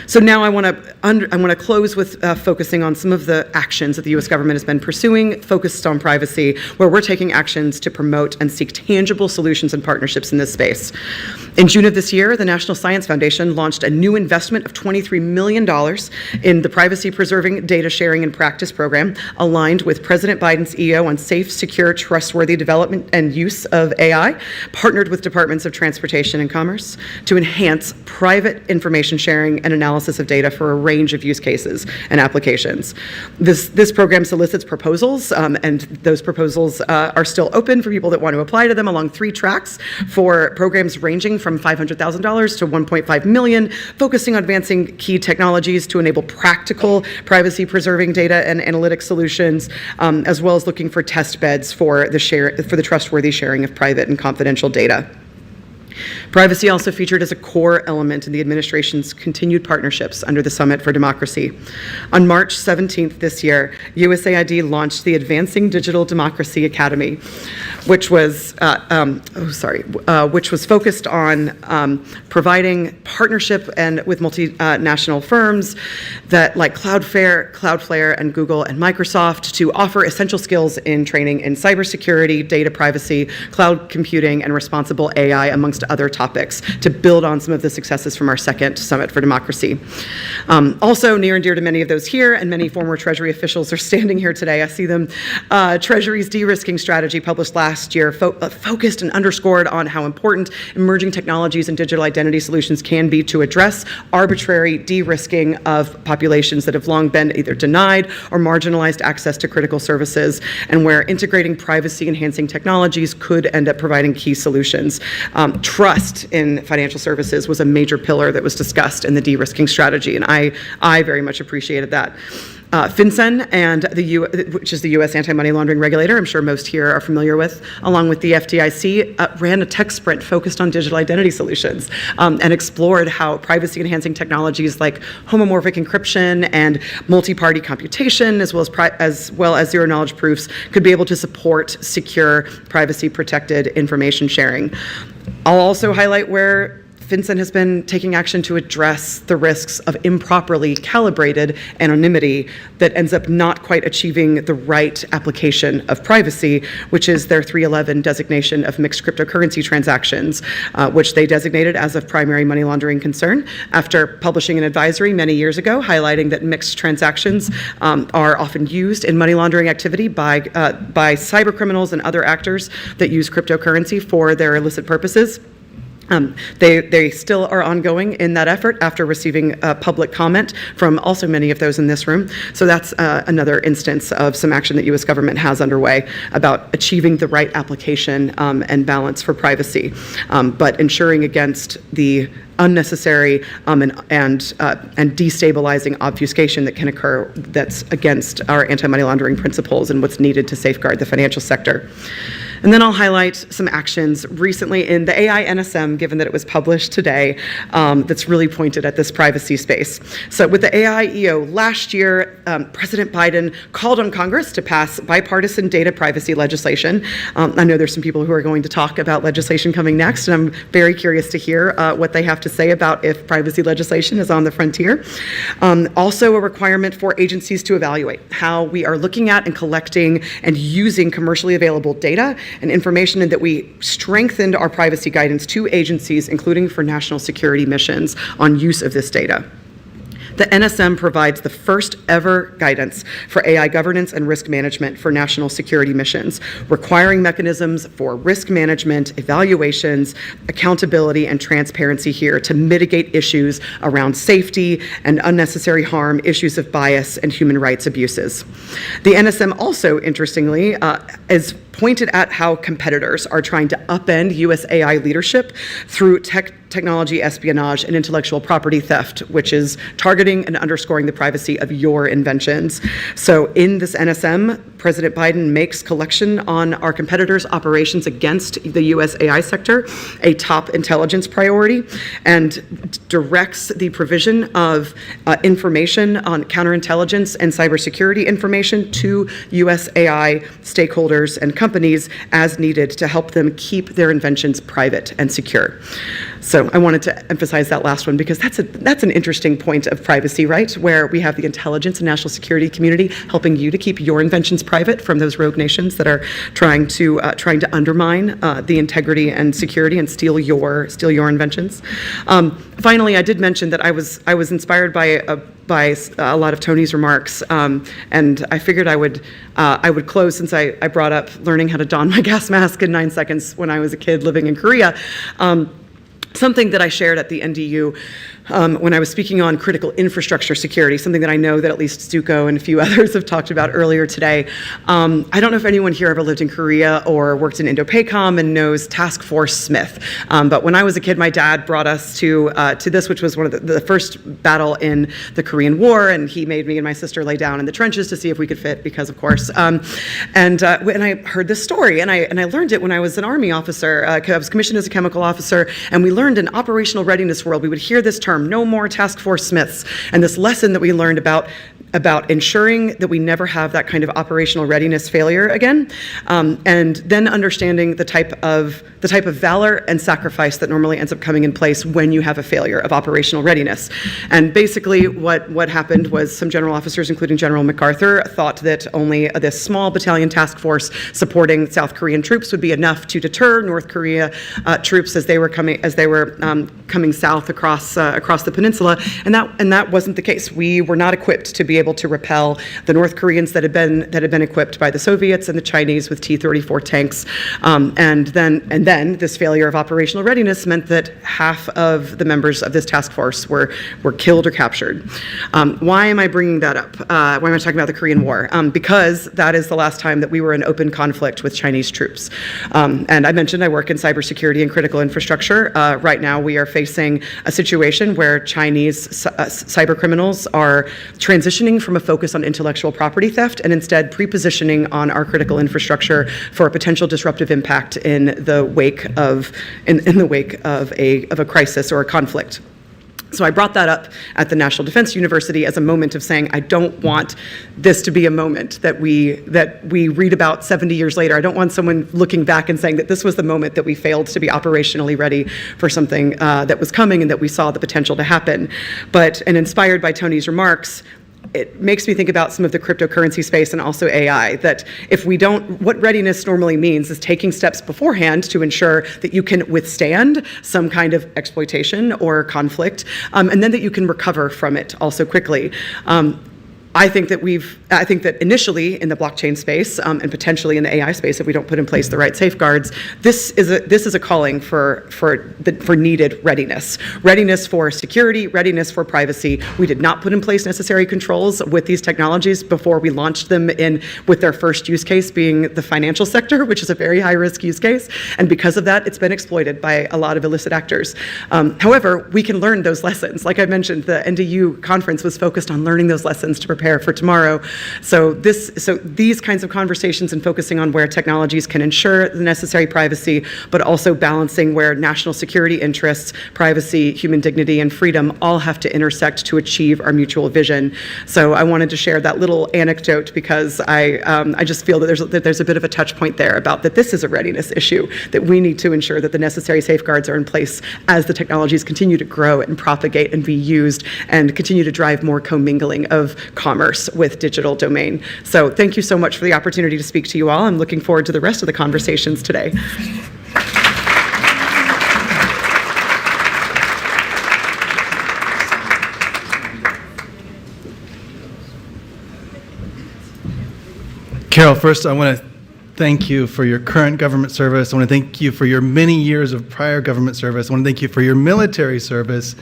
Speaker 10: So now I want to close with focusing on some of the actions that the U.S. government has been pursuing, focused on privacy, where we're taking actions to promote and seek tangible solutions and partnerships in this space. In June of this year, the National Science Foundation launched a new investment of $23 million in the Privacy Preserving Data Sharing and Practice program, aligned with President Biden's EO on safe, secure, trustworthy development and use of AI, partnered with Departments of Transportation and Commerce to enhance private information sharing and analysis of data for a range of use cases and applications. This program solicits proposals, and those proposals are still open for people that want to apply to them along 3 tracks for programs ranging from $500,000 to $1.5 million, focusing on advancing key technologies to enable practical privacy-preserving data and analytic solutions, as well as looking for test beds for the trustworthy sharing of private and confidential data. Privacy also featured as a core element in the administration's continued partnerships under the Summit for Democracy. On March 17th this year, USAID launched the Advancing Digital Democracy Academy, which was focused on providing partnership and with multinational firms that like Cloudflare, and Google and Microsoft to offer essential skills in training in cybersecurity, data privacy, cloud computing, and responsible AI, amongst other topics, to build on some of the successes from our second Summit for Democracy. Also near and dear to many of those here, and many former Treasury officials are standing here today. I see them. Treasury's de-risking strategy, published last year, focused and underscored on how important emerging technologies and digital identity solutions can be to address arbitrary de-risking of populations that have long been either denied or marginalized access to critical services, and where integrating privacy-enhancing technologies could end up providing key solutions. Trust in financial services was a major pillar that was discussed in the de-risking strategy, and I very much appreciated that. FinCEN, and which is the U.S. anti-money laundering regulator, I'm sure most here are familiar with, along with the FDIC, ran a tech sprint focused on digital identity solutions, and explored how privacy-enhancing technologies like homomorphic encryption and multi-party computation, as well as zero-knowledge proofs, could be able to support secure, privacy-protected information sharing. I'll also highlight where FinCEN has been taking action to address the risks of improperly calibrated anonymity that ends up not quite achieving the right application of privacy, which is their 311 designation of mixed cryptocurrency transactions, which they designated as of primary money laundering concern after publishing an advisory many years ago highlighting that mixed transactions are often used in money laundering activity by cyber criminals and other actors that use cryptocurrency for their illicit purposes. They still are ongoing in that effort after receiving public comment from also many of those in this room. So that's another instance of some action that U.S. government has underway about achieving the right application and balance for privacy, but ensuring against the unnecessary and destabilizing obfuscation that can occur that's against our anti-money laundering principles and what's needed to safeguard the financial sector. And then I'll highlight some actions recently in the AI NSM, given that it was published today, that's really pointed at this privacy space. So with the AI EO last year, President Biden called on Congress to pass bipartisan data privacy legislation. I know there's some people who are going to talk about legislation coming next, and I'm very curious to hear what they have to say about if privacy legislation is on the frontier. Also a requirement for agencies to evaluate how we are looking at and collecting and using commercially available data and information, and that we strengthened our privacy guidance to agencies, including for national security missions, on use of this data. The NSM provides the first ever guidance for AI governance and risk management for national security missions, requiring mechanisms for risk management, evaluations, accountability, and transparency here to mitigate issues around safety and unnecessary harm, issues of bias, and human rights abuses. The NSM also, interestingly, is pointed at how competitors are trying to upend U.S. AI leadership through technology espionage and intellectual property theft, which is targeting and underscoring the privacy of your inventions. So in this NSM, President Biden makes collection on our competitors' operations against the U.S. AI sector a top intelligence priority, and directs the provision of information on counterintelligence and cybersecurity information to U.S. AI stakeholders and companies as needed to help them keep their inventions private and secure. So I wanted to emphasize that last one because that's an interesting point of privacy, right? Where we have the intelligence and national security community helping you to keep your inventions private from those rogue nations that are trying to undermine the integrity and security and steal your inventions. Finally, I did mention that I was inspired by a lot of Tony's remarks, and I figured I would close since I brought up learning how to don my gas mask in 9 seconds when I was a kid living in Korea. Something that I shared at the NDU when I was speaking on critical infrastructure security, something that I know that at least Stuco and a few others have talked about earlier today. I don't know if anyone here ever lived in Korea or worked in Indo-PACOM and knows Task Force Smith. But when I was a kid, my dad brought us to this, which was one of the first battle in the Korean War, and he made me and my sister lay down in the trenches to see if we could fit, because of course. And I heard this story, and I learned it when I was an Army officer. I was commissioned as a chemical officer, and we learned in operational readiness world, we would hear this term, no more Task Force Smiths, and this lesson that we learned about ensuring that we never have that kind of operational readiness failure again, and then understanding the type of valor and sacrifice that normally ends up coming in place when you have a failure of operational readiness. And basically what happened was some general officers, including General MacArthur, thought that only this small battalion task force supporting South Korean troops would be enough to deter North Korea troops as they were coming south across the peninsula, and that wasn't the case. We were not equipped to be able to repel the North Koreans that had been equipped by the Soviets and the Chinese with T-34 tanks, and then this failure of operational readiness meant that half of the members of this task force were killed or captured. Why am I bringing that up? Why am I talking about the Korean War? Because that is the last time that we were in open conflict with Chinese troops. And I mentioned I work in cybersecurity and critical infrastructure. Right now we are facing a situation where Chinese cyber criminals are transitioning from a focus on intellectual property theft and instead pre-positioning on our critical infrastructure for a potential disruptive impact in the wake of a crisis or a conflict. So I brought that up at the National Defense University as a moment of saying, I don't want this to be a moment that we read about 70 years later. I don't want someone looking back and saying that this was the moment that we failed to be operationally ready for something that was coming and that we saw the potential to happen. And inspired by Tony's remarks, it makes me think about some of the cryptocurrency space and also AI, that if we don't, what readiness normally means is taking steps beforehand to ensure that you can withstand some kind of exploitation or conflict, and then that you can recover from it also quickly. I think that initially in the blockchain space and potentially in the AI space, if we don't put in place the right safeguards, this is a calling for needed readiness for security, readiness for privacy. We did not put in place necessary controls with these technologies before we launched them with their first use case being the financial sector, which is a very high risk use case, and because of that, it's been exploited by a lot of illicit actors. However, we can learn those lessons. Like I mentioned, the NDU conference was focused on learning those lessons to prepare for tomorrow. So these kinds of conversations and focusing on where technologies can ensure the necessary privacy, but also balancing where national security interests, privacy, human dignity, and freedom all have to intersect to achieve our mutual vision. So I wanted to share that little anecdote because I just feel that there's a bit of a touch point there about that this is a readiness issue, that we need to ensure that the necessary safeguards are in place as the technologies continue to grow and propagate and be used and continue to drive more commingling of commerce with digital domain. So thank you so much for the opportunity to speak to you all. I'm looking forward to the rest of the conversations today.
Speaker 2: Carol, first I want to thank you for your current government service. I want to thank you for your many years of prior government service. I want to thank you for your military service.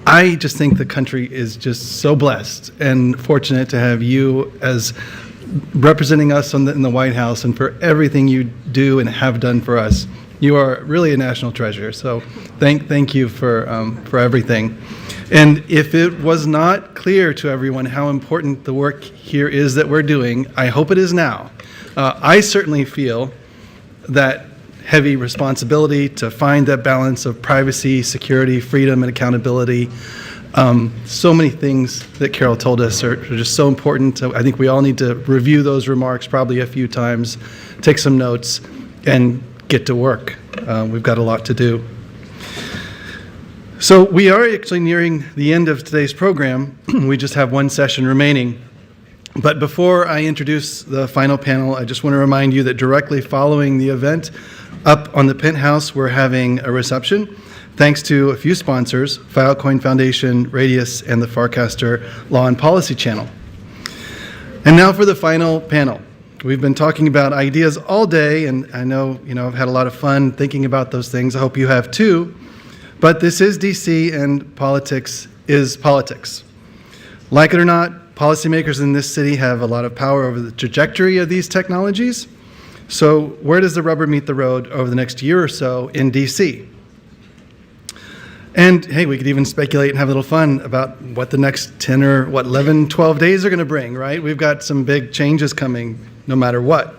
Speaker 2: I just think the country is just so blessed and fortunate to have you as representing us in the White House and for everything you do and have done for us. You are really a national treasure. So thank you for everything. And if it was not clear to everyone how important the work here is that we're doing, I hope it is now. I certainly feel that heavy responsibility to find that balance of privacy, security, freedom, and accountability. So many things that Carol told us are just so important. I think we all need to review those remarks probably a few times, take some notes, and get to work. We've got a lot to do. So we are actually nearing the end of today's program. We just have one session remaining. But before I introduce the final panel, I just want to remind you that directly following the event, up on the penthouse, we're having a reception. Thanks to a few sponsors, Filecoin Foundation, Radius, and the Farcaster Law and Policy Channel. And now for the final panel. We've been talking about ideas all day, and I know, I've had a lot of fun thinking about those things. I hope you have too. But this is DC, and politics is politics. Like it or not, policymakers in this city have a lot of power over the trajectory of these technologies. So where does the rubber meet the road over the next year or so in DC? And hey, we could even speculate and have a little fun about what the next 10 or 11, 12 days are going to bring, right? We've got some big changes coming no matter what.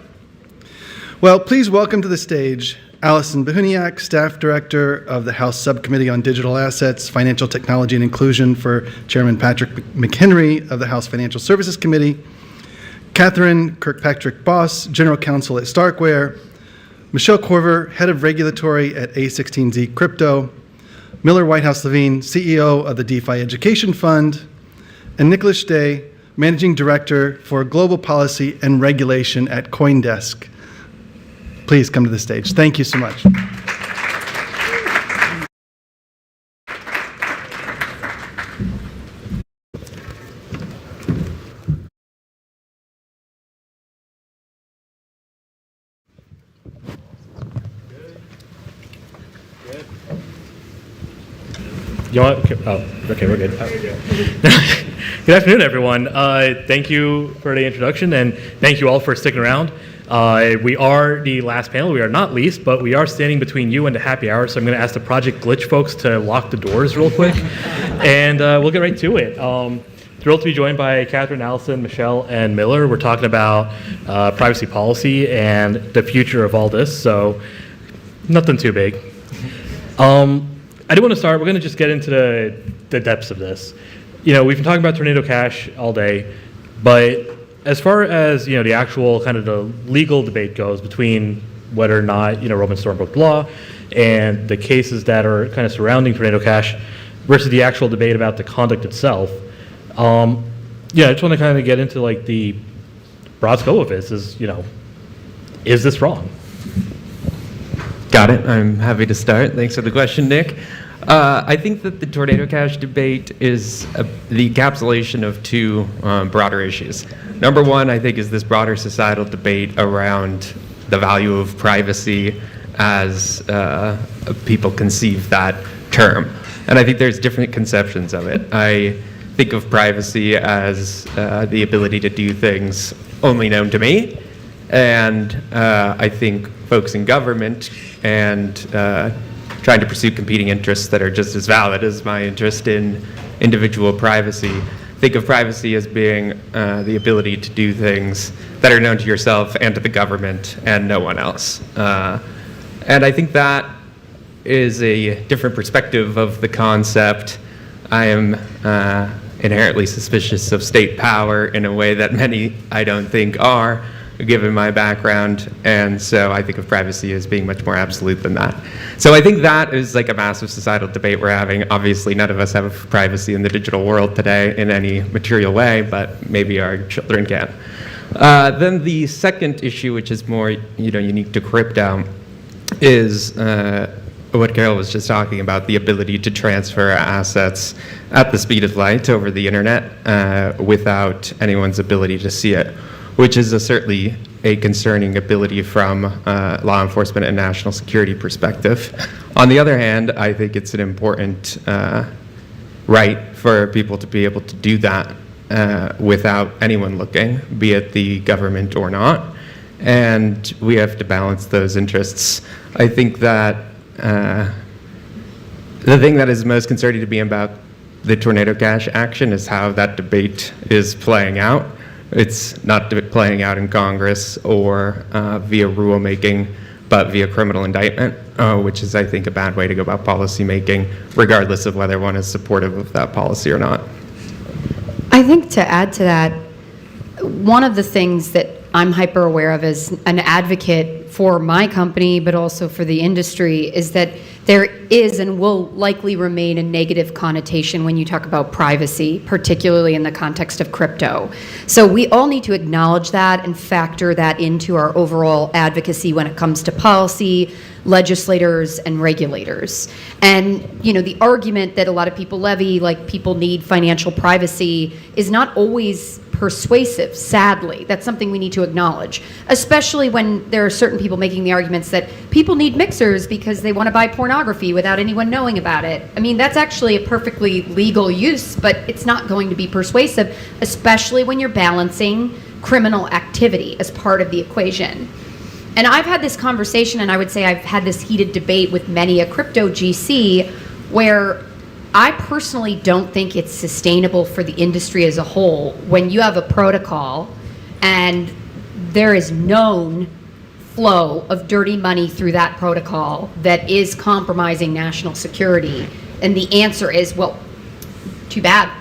Speaker 2: Well, please welcome to the stage Allison Behuniak, Staff Director of the House Subcommittee on Digital Assets, Financial Technology and Inclusion for Chairman Patrick McHenry of the House Financial Services Committee, Catherine Kirkpatrick-Boss, General Counsel at Starkware, Michelle Corver, Head of Regulatory at A16Z Crypto, Miller Whitehouse Levine, CEO of the DeFi Education Fund, and Nicholas Day, Managing Director for Global Policy and Regulation at CoinDesk. Please come to the stage. Thank you so much.
Speaker 11: You want? Oh, okay, we're good. Good afternoon, everyone. Thank you for the introduction, and thank you all for sticking around. We are the last panel. We are not least, but we are standing between you and the happy hour, so I'm going to ask the Project Glitch folks to lock the doors real quick, and we'll get right to it. Thrilled to be joined by Catherine, Allison, Michelle, and Miller. We're talking about privacy policy and the future of all this, so nothing too big. I do want to start. We're going to just get into the depths of this. We've been talking about Tornado Cash all day, but as far as the actual kind of the legal debate goes between whether or not Roman Storm broke the law and the cases that are kind of surrounding Tornado Cash versus the actual debate about the conduct itself. I just want to kind of get into like the broad scope of this. Is this wrong?
Speaker 12: Got it. I'm happy to start. Thanks for the question, Nick. I think that the Tornado Cash debate is the encapsulation of two broader issues. Number one, I think, is this broader societal debate around the value of privacy as people conceive that term. And I think there's different conceptions of it. I think of privacy as the ability to do things only known to me. And I think folks in government and trying to pursue competing interests that are just as valid as my interest in individual privacy. Think of privacy as being the ability to do things that are known to yourself and to the government and no one else. And I think that is a different perspective of the concept. I am inherently suspicious of state power in a way that many, I don't think, are, given my background, and so I think of privacy as being much more absolute than that. So I think that is like a massive societal debate we're having. Obviously, none of us have privacy in the digital world today in any material way, but maybe our children can. Then the second issue, which is more unique to crypto, is what Carol was just talking about, the ability to transfer assets at the speed of light over the internet without anyone's ability to see it, which is certainly a concerning ability from law enforcement and national security perspective. On the other hand, I think it's an important right for people to be able to do that without anyone looking, be it the government or not. And we have to balance those interests. I think that the thing that is most concerning to me about the Tornado Cash action is how that debate is playing out. It's not playing out in Congress or via rulemaking, but via criminal indictment, which is, I think, a bad way to go about policy making, regardless of whether one is supportive of that policy or not.
Speaker 13: I think to add to that, one of the things that I'm hyper aware of as an advocate for my company, but also for the industry, is that there is and will likely remain a negative connotation when you talk about privacy, particularly in the context of crypto. So we all need to acknowledge that and factor that into our overall advocacy when it comes to policy, legislators, and regulators. And the argument that a lot of people levy, like people need financial privacy, is not always persuasive, sadly. That's something we need to acknowledge, especially when there are certain people making the arguments that people need mixers because they want to buy pornography without anyone knowing about it. I mean, that's actually a perfectly legal use, but it's not going to be persuasive, especially when you're balancing criminal activity as part of the equation. And I've had this conversation, and I would say I've had this heated debate with many a crypto GC, where I personally don't think it's sustainable for the industry as a whole when you have a protocol and there is known flow of dirty money through that protocol that is compromising national security. And the answer is, well, too bad.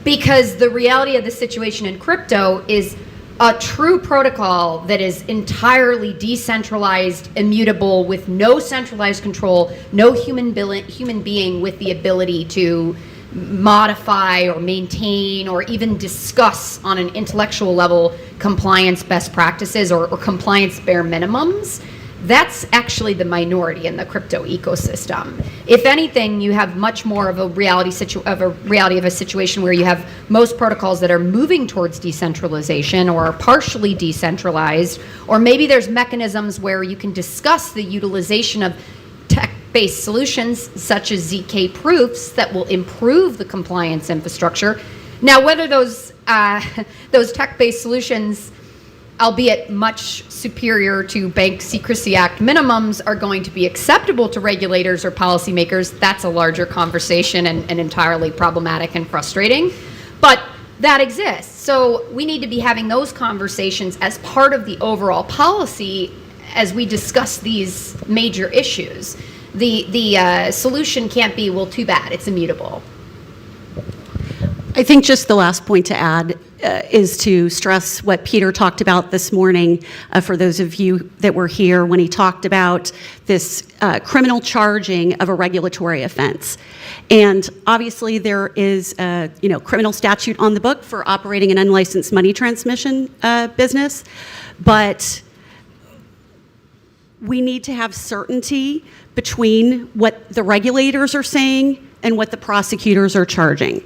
Speaker 13: Because the reality of the situation in crypto is a true protocol that is entirely decentralized, immutable, with no centralized control, no human being with the ability to modify or maintain or even discuss on an intellectual level compliance best practices or compliance bare minimums. That's actually the minority in the crypto ecosystem. If anything, you have much more of a reality of a situation where you have most protocols that are moving towards decentralization or are partially decentralized, or maybe there's mechanisms where you can discuss the utilization of tech-based solutions such as ZK proofs that will improve the compliance infrastructure. Now, whether those tech-based solutions, albeit much superior to Bank Secrecy Act minimums, are going to be acceptable to regulators or policymakers, that's a larger conversation and entirely problematic and frustrating. But that exists. So we need to be having those conversations as part of the overall policy as we discuss these major issues. The solution can't be, well, too bad, it's immutable.
Speaker 8: I think just the last point to add is to stress what Peter talked about this morning, for those of you that were here when he talked about this criminal charging of a regulatory offense. And obviously there is a criminal statute on the book for operating an unlicensed money transmission business, but
Speaker 14: we need to have certainty between what the regulators are saying and what the prosecutors are charging.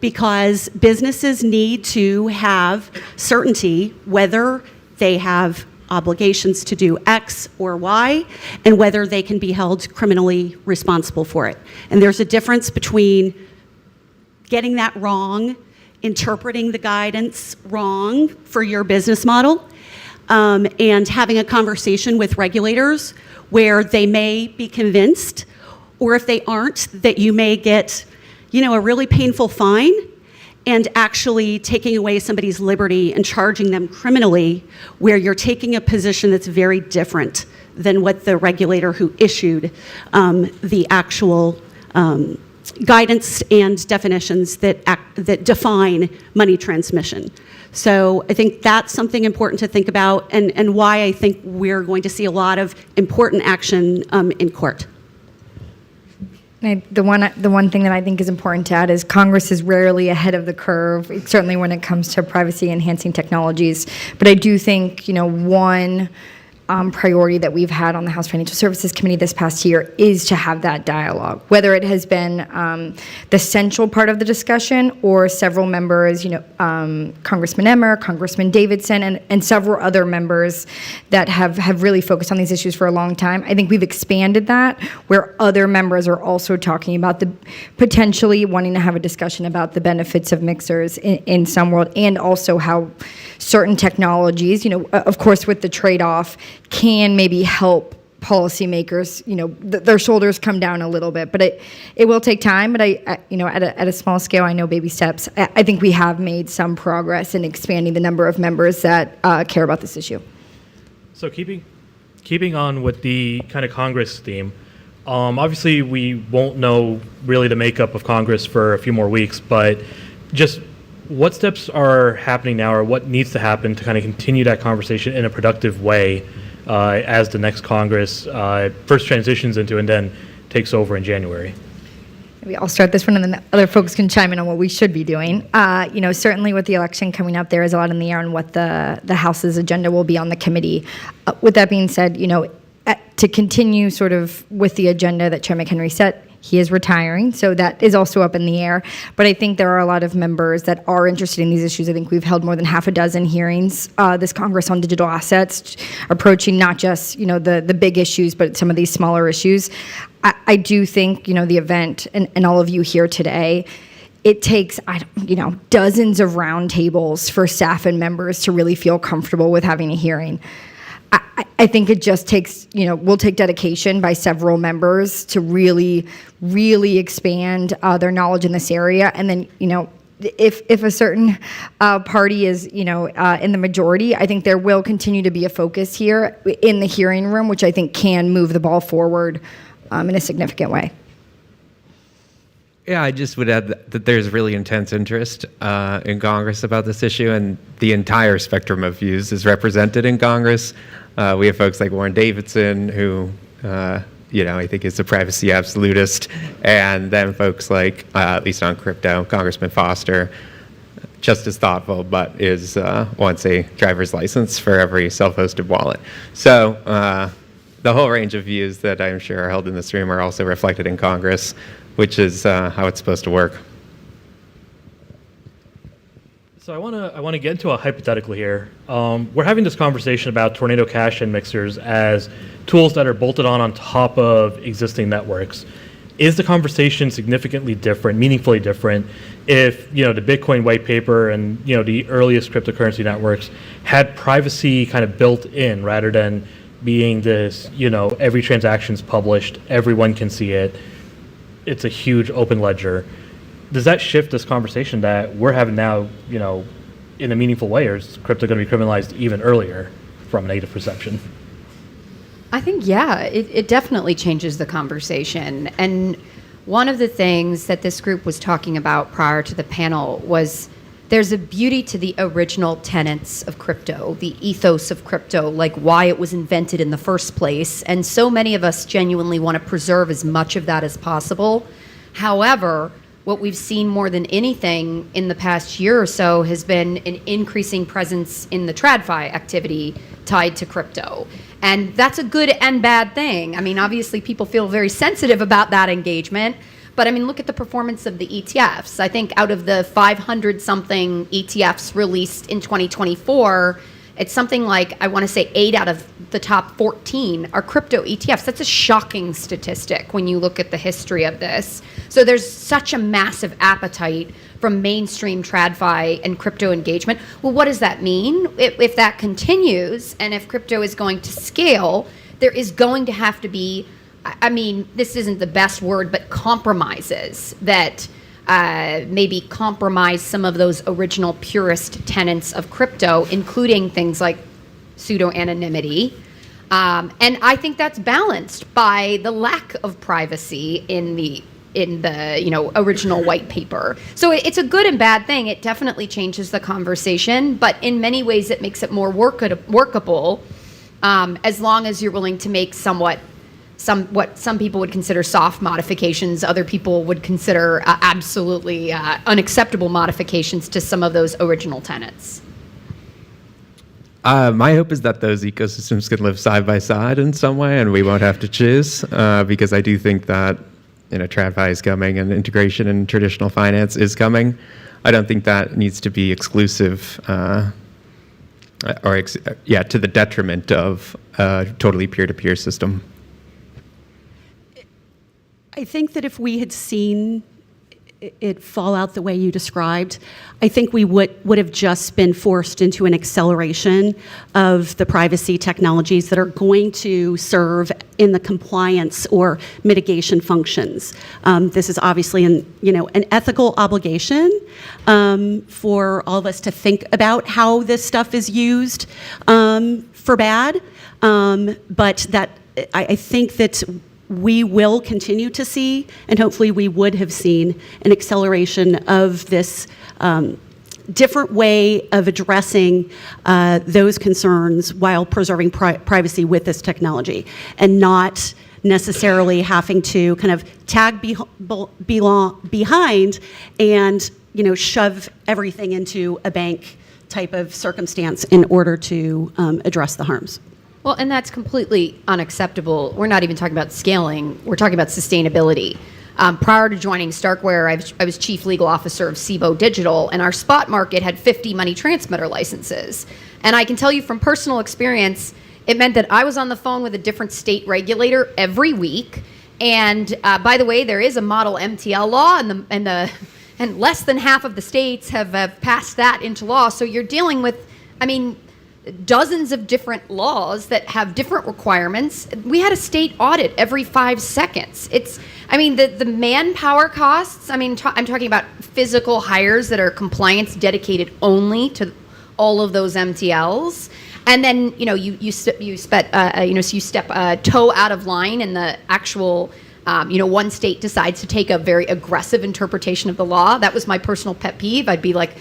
Speaker 14: Because businesses need to have certainty whether they have obligations to do X or Y, and whether they can be held criminally responsible for it. And there's a difference between getting that wrong, interpreting the guidance wrong for your business model, and having a conversation with regulators where they may be convinced, or if they aren't, that you may get, a really painful fine, and actually taking away somebody's liberty and charging them criminally, where you're taking a position that's very different than what the regulator who issued the actual guidance and definitions that define money transmission. So I think that's something important to think about, and why I think we're going to see a lot of important action in court.
Speaker 15: The one thing that I think is important to add is Congress is rarely ahead of the curve, certainly when it comes to privacy-enhancing technologies. But I do think, one priority that we've had on the House Financial Services Committee this past year is to have that dialogue, whether it has been the central part of the discussion or several members, Congressman Emmer, Congressman Davidson, and several other members that have really focused on these issues for a long time. I think we've expanded that, where other members are also talking about potentially wanting to have a discussion about the benefits of mixers in some world, and also how certain technologies, of course with the trade-off, can maybe help policymakers, their shoulders come down a little bit, but it will take time. But at a small scale, I know baby steps. I think we have made some progress in expanding the number of members that care about this issue.
Speaker 11: So keeping on with the kind of Congress theme, obviously we won't know really the makeup of Congress for a few more weeks, but just what steps are happening now, or what needs to happen to kind of continue that conversation in a productive way as the next Congress first transitions into and then takes over in January?
Speaker 15: Maybe I'll start this one, and then the other folks can chime in on what we should be doing. Certainly with the election coming up, there is a lot in the air on what the House's agenda will be on the committee. With that being said, to continue sort of with the agenda that Chair McHenry set, he is retiring, so that is also up in the air. But I think there are a lot of members that are interested in these issues. I think we've held more than half a dozen hearings this Congress on digital assets, approaching not just the big issues, but some of these smaller issues. I do think the event and all of you here today, it takes dozens of roundtables for staff and members to really feel comfortable with having a hearing. I think it just takes, will take dedication by several members to really, really expand their knowledge in this area. And then, if a certain party is, in the majority, I think there will continue to be a focus here in the hearing room, which I think can move the ball forward in a significant way.
Speaker 12: Yeah, I just would add that there's really intense interest in Congress about this issue, and the entire spectrum of views is represented in Congress. We have folks like Warren Davidson, who, I think is a privacy absolutist, and then folks like, at least on crypto, Congressman Foster, just as thoughtful, but wants a driver's license for every self-hosted wallet. So the whole range of views that I'm sure are held in this room are also reflected in Congress, which is how it's supposed to work.
Speaker 11: So I want to get into a hypothetical here. We're having this conversation about Tornado Cash and mixers as tools that are bolted on top of existing networks. Is the conversation significantly different, meaningfully different, if the Bitcoin white paper and the earliest cryptocurrency networks had privacy kind of built in, rather than being this every transaction's published, everyone can see it, it's a huge open ledger? Does that shift this conversation that we're having now, in a meaningful way, or is crypto going to be criminalized even earlier from a native perception?
Speaker 13: I think, yeah, it definitely changes the conversation. And one of the things that this group was talking about prior to the panel was there's a beauty to the original tenets of crypto, the ethos of crypto, like why it was invented in the first place. And so many of us genuinely want to preserve as much of that as possible. However, what we've seen more than anything in the past year or so has been an increasing presence in the TradFi activity tied to crypto. And that's a good and bad thing. I mean, obviously people feel very sensitive about that engagement, but I mean, look at the performance of the ETFs. I think out of the 500 something ETFs released in 2024, it's something like, I want to say 8 out of the top 14 are crypto ETFs. That's a shocking statistic when you look at the history of this. So there's such a massive appetite from mainstream TradFi and crypto engagement. Well, what does that mean? If that continues, and if crypto is going to scale, there is going to have to be, I mean, this isn't the best word, but compromises that maybe compromise some of those original purist tenets of crypto, including things like pseudo-anonymity. And I think that's balanced by the lack of privacy in the original white paper. So it's a good and bad thing. It definitely changes the conversation, but in many ways it makes it more workable, as long as you're willing to make what some people would consider soft modifications, other people would consider absolutely unacceptable modifications to some of those original tenets.
Speaker 12: My hope is that those ecosystems can live side by side in some way, and we won't have to choose, because I do think that TradFi is coming, and integration in traditional finance is coming. I don't think that needs to be exclusive, to the detriment of a totally peer-to-peer system.
Speaker 14: I think that if we had seen it fall out the way you described, I think we would have just been forced into an acceleration of the privacy technologies that are going to serve in the compliance or mitigation functions. This is obviously an ethical obligation for all of us to think about how this stuff is used for bad, but that I think that we will continue to see, and hopefully we would have seen, an acceleration of this different way of addressing those concerns while preserving privacy with this technology, and not necessarily having to kind of tag behind and shove everything into a bank type of circumstance in order to address the harms.
Speaker 13: Well, and that's completely unacceptable. We're not even talking about scaling. We're talking about sustainability. Prior to joining Starkware, I was chief legal officer of Cboe Digital, and our spot market had 50 money transmitter licenses. And I can tell you from personal experience, it meant that I was on the phone with a different state regulator every week. And by the way, there is a model MTL law, and less than half of the states have passed that into law. So you're dealing with, dozens of different laws that have different requirements. We had a state audit every 5 seconds. The manpower costs, I'm talking about physical hires that are compliance dedicated only to all of those MTLs. And then, you step a toe out of line, and the actual, one state decides to take a very aggressive interpretation of the law. That was my personal pet peeve. I'd be like,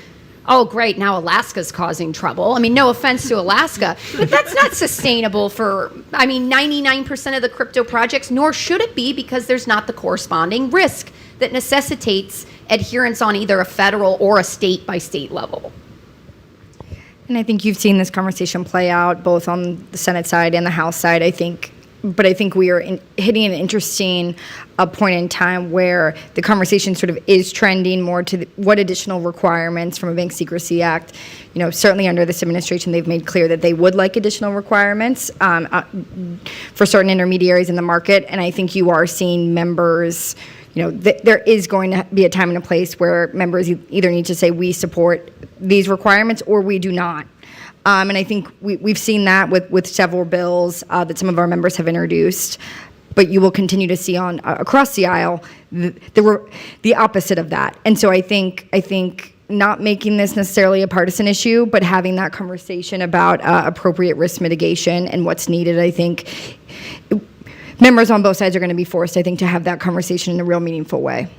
Speaker 13: oh, great, now Alaska's causing trouble. No offense to Alaska, but that's not sustainable for, 99% of the crypto projects, nor should it be, because there's not the corresponding risk that necessitates adherence on either a federal or a state-by-state level.
Speaker 15: And I think you've seen this conversation play out both on the Senate side and the House side, but I think we are hitting an interesting point in time where the conversation sort of is trending more to what additional requirements from a Bank Secrecy Act. Certainly under this administration, they've made clear that they would like additional requirements for certain intermediaries in the market. And I think you are seeing members, there is going to be a time and a place where members either need to say we support these requirements or we do not. And I think we've seen that with several bills that some of our members have introduced, but you will continue to see across the aisle the opposite of that. And so I think not making this necessarily a partisan issue, but having that conversation about appropriate risk mitigation and what's needed, I think members on both sides are going to be forced, to have that conversation in a real meaningful way.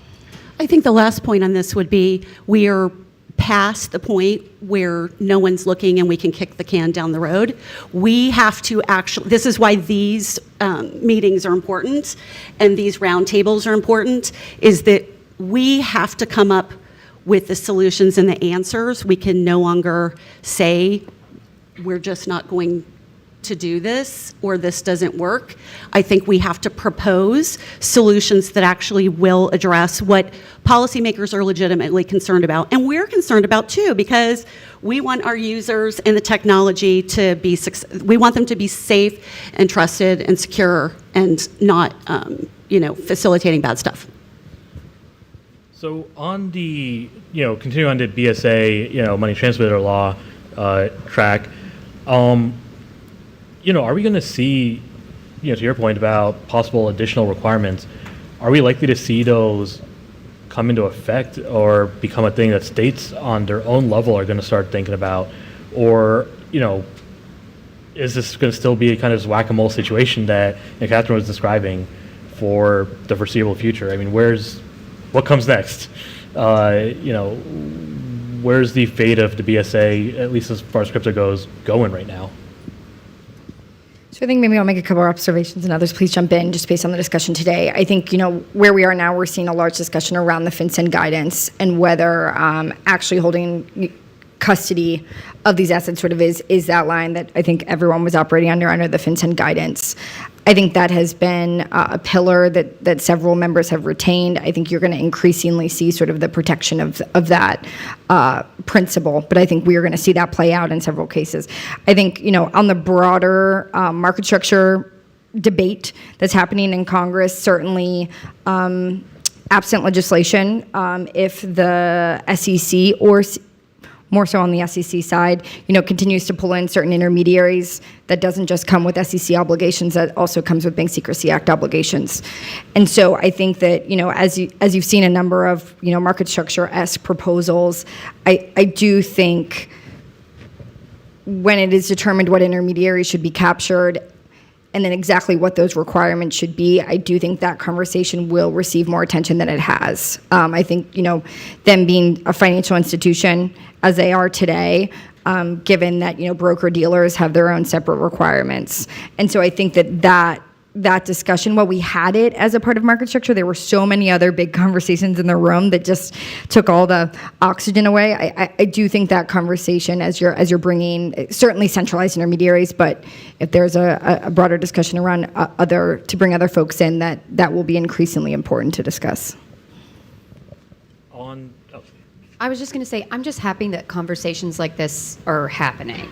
Speaker 14: I think the last point on this would be we are past the point where no one's looking and we can kick the can down the road. We have to this is why these meetings are important and these roundtables are important, is that we have to come up with the solutions and the answers. We can no longer say we're just not going to do this or this doesn't work. I think we have to propose solutions that actually will address what policymakers are legitimately concerned about. And we're concerned about too, because we want our users and the technology to be, we want them to be safe and trusted and secure and not, facilitating bad stuff.
Speaker 11: So on the, continuing on the BSA, money transmitter law track, are we going to see, to your point about possible additional requirements, are we likely to see those come into effect or become a thing that states on their own level are going to start thinking about? Or, is this going to still be a kind of whack-a-mole situation that Catherine was describing for the foreseeable future? I mean, what comes next? Where's the fate of the BSA, at least as far as crypto goes, going right now?
Speaker 15: So I think maybe I'll make a couple of observations and others please jump in just based on the discussion today. I think, where we are now, we're seeing a large discussion around the FinCEN guidance and whether actually holding custody of these assets sort of is that line that I think everyone was operating under the FinCEN guidance. I think that has been a pillar that several members have retained. I think you're going to increasingly see sort of the protection of that principle, but I think we are going to see that play out in several cases. I think, on the broader market structure debate that's happening in Congress, certainly absent legislation, if the SEC or more so on the SEC side, continues to pull in certain intermediaries. That doesn't just come with SEC obligations, that also comes with Bank Secrecy Act obligations. And so I think that, as you've seen a number of, market structure-esque proposals, I do think when it is determined what intermediaries should be captured and then exactly what those requirements should be, I do think that conversation will receive more attention than it has. I think, them being a financial institution as they are today, given that, broker-dealers have their own separate requirements. And so I think that discussion, while we had it as a part of market structure, there were so many other big conversations in the room that just took all the oxygen away. I do think that conversation, as you're bringing certainly centralized intermediaries, but if there's a broader discussion around to bring other folks in, that will be increasingly important to discuss.
Speaker 13: I was just going to say, I'm just happy that conversations like this are happening,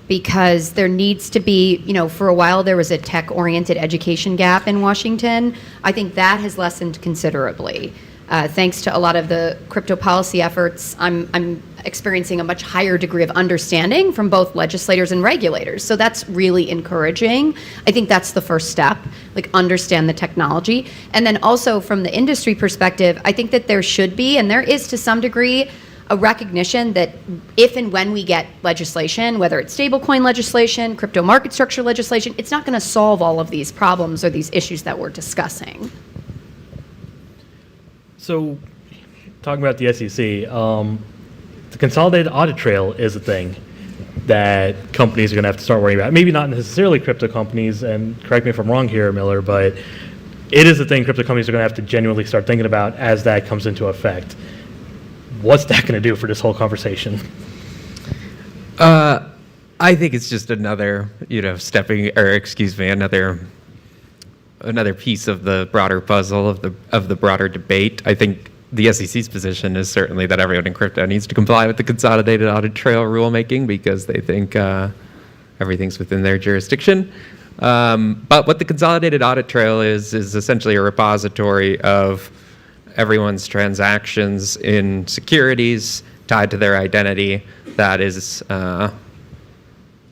Speaker 13: because there needs to be, for a while there was a tech-oriented education gap in Washington. I think that has lessened considerably. Thanks to a lot of the crypto policy efforts, I'm experiencing a much higher degree of understanding from both legislators and regulators. So that's really encouraging. I think that's the first step, understand the technology. And then also from the industry perspective, I think that there should be, and there is to some degree, a recognition that if and when we get legislation, whether it's stablecoin legislation, crypto market structure legislation, it's not going to solve all of these problems or these issues that we're discussing.
Speaker 11: So, talking about the SEC, the consolidated audit trail is a thing that companies are going to have to start worrying about. Maybe not necessarily crypto companies, and correct me if I'm wrong here, Miller, but it is a thing crypto companies are going to have to genuinely start thinking about as that comes into effect. What's that going to do for this whole conversation?
Speaker 12: I think it's just another, another piece of the broader puzzle of the broader debate. I think the SEC's position is certainly that everyone in crypto needs to comply with the consolidated audit trail rulemaking because they think everything's within their jurisdiction. But what the consolidated audit trail is essentially a repository of everyone's transactions in securities tied to their identity that is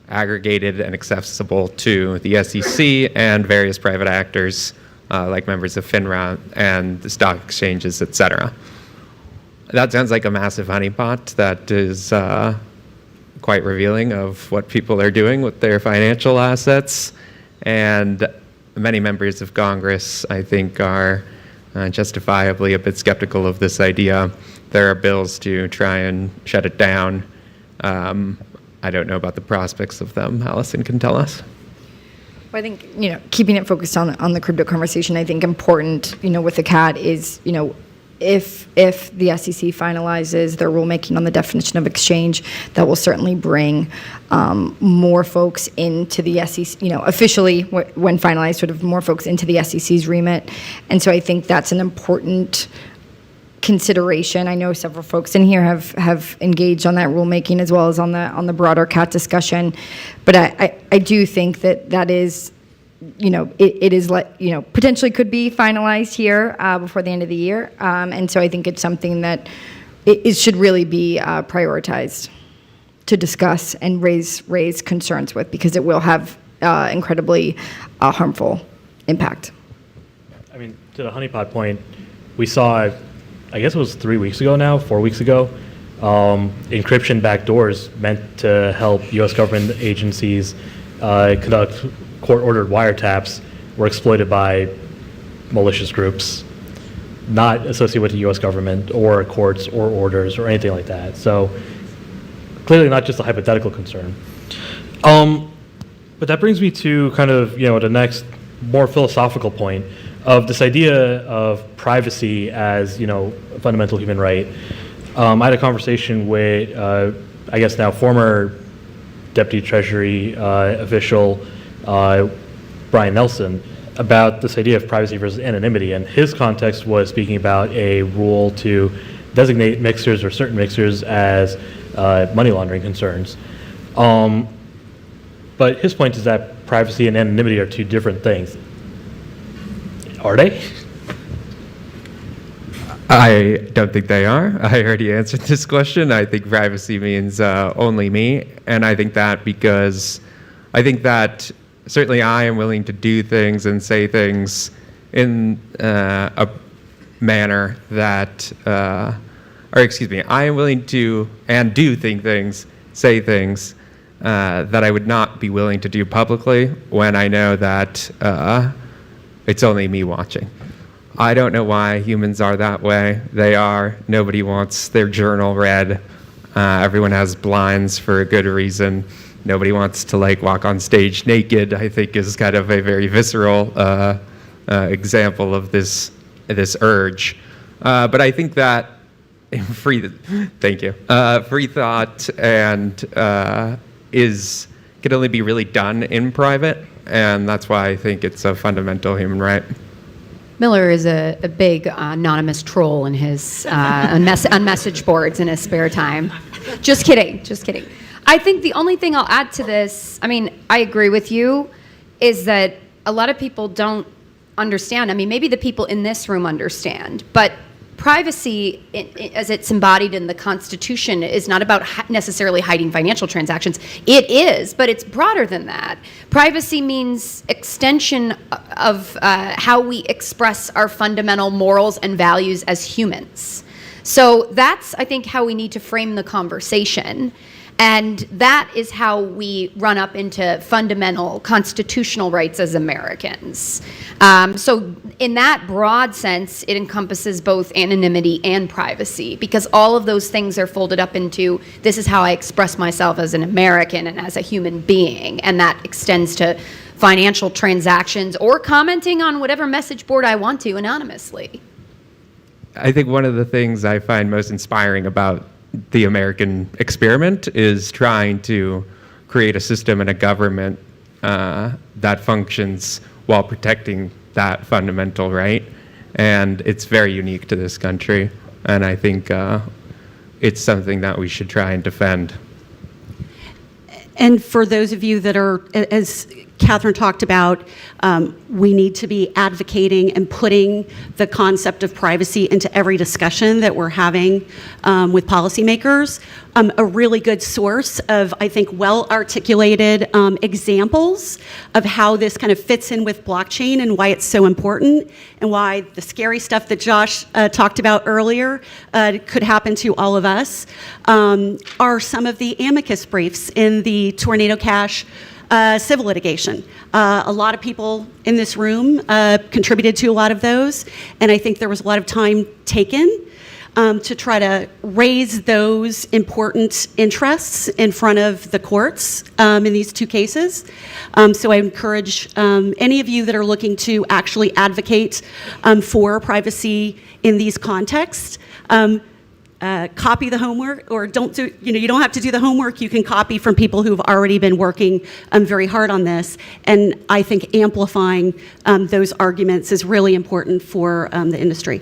Speaker 12: aggregated and accessible to the SEC and various private actors like members of FINRA and the stock exchanges, et cetera. That sounds like a massive honeypot that is quite revealing of what people are doing with their financial assets. And many members of Congress, I think, are justifiably a bit skeptical of this idea. There are bills to try and shut it down. I don't know about the prospects of them. Allison can tell us.
Speaker 15: Well, I think, keeping it focused on the crypto conversation, I think important, with the CAT is, if the SEC finalizes their rulemaking on the definition of exchange, that will certainly bring more folks into the SEC, officially when finalized, sort of more folks into the SEC's remit. And so I think that's an important consideration. I know several folks in here have engaged on that rulemaking as well as on the broader CAT discussion, but I do think that is, it is potentially could be finalized here before the end of the year, and so I think it's something that it should really be prioritized to discuss and raise concerns with, because it will have incredibly harmful impact.
Speaker 11: I mean, to the honeypot point, we saw, I guess it was 4 weeks ago, encryption backdoors meant to help U.S. government agencies conduct court-ordered wiretaps were exploited by malicious groups, not associated with the U.S. government or courts or orders or anything like that. So clearly not just a hypothetical concern. But that brings me to kind of, the next more philosophical point of this idea of privacy as, a fundamental human right. I had a conversation with, I guess now former Deputy Treasury official Brian Nelson about this idea of privacy versus anonymity, and his context was speaking about a rule to designate mixers or certain mixers as money laundering concerns. But his point is that privacy and anonymity are two different things. Are they?
Speaker 12: I don't think they are. I already answered this question. I think privacy means only me, and I think that because I think that certainly I am willing to do things and say things in a manner that, I am willing to and do things, say things that I would not be willing to do publicly when I know that it's only me watching. I don't know why humans are that way. They are. Nobody wants their journal read. Everyone has blinds for a good reason. Nobody wants to walk on stage naked, I think is kind of a very visceral example of this urge. But I think that free thought and can only be really done in private, and that's why I think it's a fundamental human right.
Speaker 13: Miller is a big anonymous troll in his on message boards in his spare time. Just kidding. I think the only thing I'll add to this, I agree with you, is that a lot of people don't understand. Maybe the people in this room understand, but privacy, as it's embodied in the Constitution, is not about necessarily hiding financial transactions. It is, but it's broader than that. Privacy means extension of how we express our fundamental morals and values as humans. So that's, I think, how we need to frame the conversation. And that is how we run up into fundamental constitutional rights as Americans. So in that broad sense, it encompasses both anonymity and privacy, because all of those things are folded up into, this is how I express myself as an American and as a human being. And that extends to financial transactions or commenting on whatever message board I want to anonymously.
Speaker 12: I think one of the things I find most inspiring about the American experiment is trying to create a system and a government that functions while protecting that fundamental right. And it's very unique to this country. And I think it's something that we should try and defend.
Speaker 14: And for those of you that are, as Catherine talked about, we need to be advocating and putting the concept of privacy into every discussion that we're having with policymakers. A really good source of, I think, well-articulated examples of how this kind of fits in with blockchain and why it's so important and why the scary stuff that Josh talked about earlier could happen to all of us are some of the amicus briefs in the Tornado Cash civil litigation. A lot of people in this room contributed to a lot of those, and I think there was a lot of time taken. to try to raise those important interests in front of the courts in these two cases. So I encourage any of you that are looking to actually advocate for privacy in these contexts, copy the homework, or you don't have to do the homework. You can copy from people who've already been working very hard on this. And I think amplifying those arguments is really important for the industry.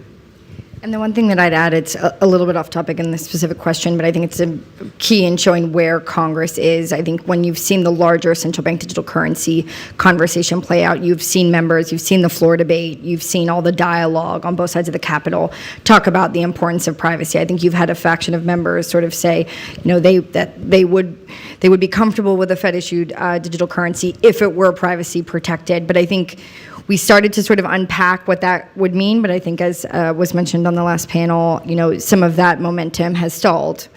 Speaker 15: And the one thing that I'd add, it's a little bit off topic in this specific question, but I think it's a key in showing where Congress is. I think when you've seen the larger central bank digital currency conversation play out, you've seen members, you've seen the floor debate, you've seen all the dialogue on both sides of the Capitol talk about the importance of privacy. I think you've had a faction of members sort of say, they would be comfortable with a Fed-issued digital currency if it were privacy protected. But I think we started to sort of unpack what that would mean, but I think as was mentioned on the last panel, some of that momentum has stalled.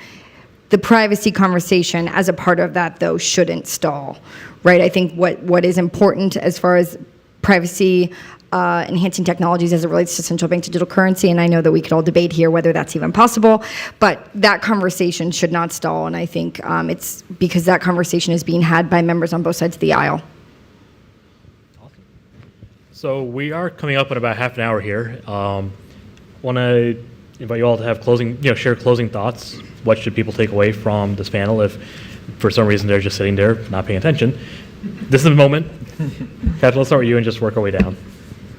Speaker 15: The privacy conversation as a part of that, though, shouldn't stall, right? I think what is important as far as privacy enhancing technologies as it relates to central bank digital currency, and I know that we could all debate here whether that's even possible, but that conversation should not stall, and I think it's because that conversation is being had by members on both sides of the aisle.
Speaker 11: So we are coming up in about half an hour here. Want to invite you all to have share closing thoughts. What should people take away from this panel if, for some reason, they're just sitting there not paying attention? This is the moment. Catherine, let's start with you and just work our way down.